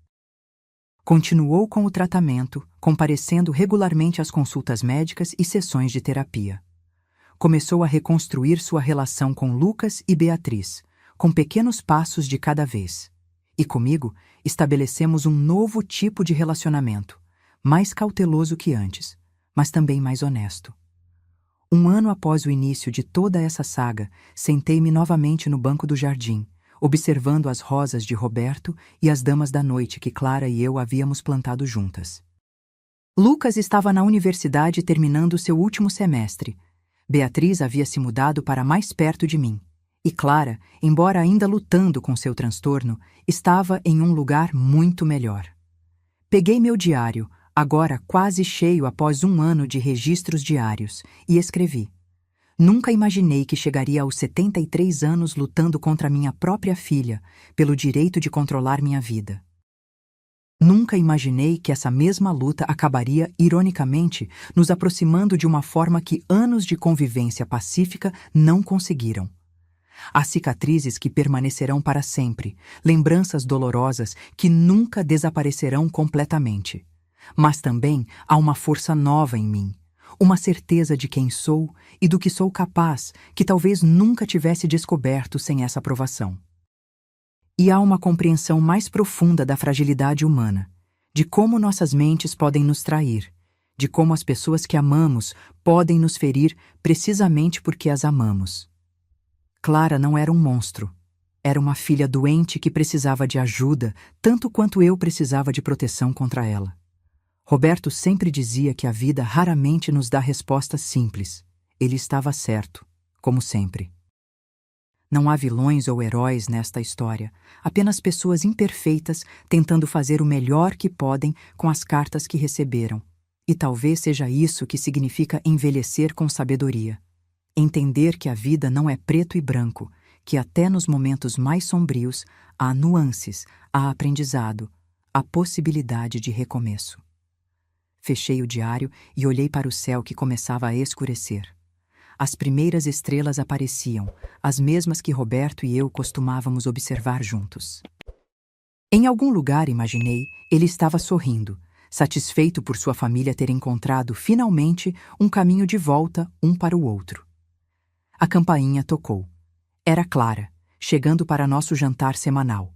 Continuou com o tratamento, comparecendo regularmente às consultas médicas e sessões de terapia. começou a reconstruir sua relação com Lucas e Beatriz, com pequenos passos de cada vez. E comigo, estabelecemos um novo tipo de relacionamento, mais cauteloso que antes, mas também mais honesto. Um ano após o início de toda essa saga, sentei-me novamente no banco do jardim, observando as rosas de Roberto e as damas da noite que Clara e eu havíamos plantado juntas. Lucas estava na universidade terminando seu último semestre. Beatriz havia se mudado para mais perto de mim. E Clara, embora ainda lutando com seu transtorno, estava em um lugar muito melhor. Peguei meu diário, agora quase cheio após um ano de registros diários, e escrevi. Nunca imaginei que chegaria aos 73 anos lutando contra minha própria filha, pelo direito de controlar minha vida. Nunca imaginei que essa mesma luta acabaria, ironicamente, nos aproximando de uma forma que anos de convivência pacífica não conseguiram. Há cicatrizes que permanecerão para sempre, lembranças dolorosas que nunca desaparecerão completamente. Mas também há uma força nova em mim, uma certeza de quem sou e do que sou capaz, que talvez nunca tivesse descoberto sem essa provação. E há uma compreensão mais profunda da fragilidade humana, de como nossas mentes podem nos trair, de como as pessoas que amamos podem nos ferir precisamente porque as amamos. Clara não era um monstro. Era uma filha doente que precisava de ajuda, tanto quanto eu precisava de proteção contra ela. Roberto sempre dizia que a vida raramente nos dá respostas simples. Ele estava certo, como sempre. Não há vilões ou heróis nesta história, apenas pessoas imperfeitas tentando fazer o melhor que podem com as cartas que receberam. E talvez seja isso que significa envelhecer com sabedoria. Entender que a vida não é preto e branco, que até nos momentos mais sombrios há nuances, há aprendizado, há possibilidade de recomeço. Fechei o diário e olhei para o céu que começava a escurecer. As primeiras estrelas apareciam, as mesmas que Roberto e eu costumávamos observar juntos. Em algum lugar, imaginei, ele estava sorrindo, satisfeito por sua família ter encontrado, finalmente, um caminho de volta um para o outro. A campainha tocou. Era Clara, chegando para nosso jantar semanal.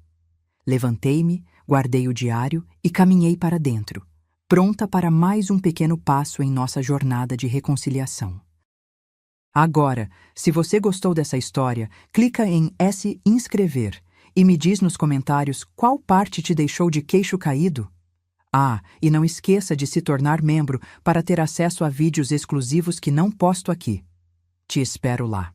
Levantei-me, guardei o diário e caminhei para dentro, pronta para mais um pequeno passo em nossa jornada de reconciliação. Agora, se você gostou dessa história, clica em esse inscrever e me diz nos comentários qual parte te deixou de queixo caído. Ah, e não esqueça de se tornar membro para ter acesso a vídeos exclusivos que não posto aqui. Te espero lá.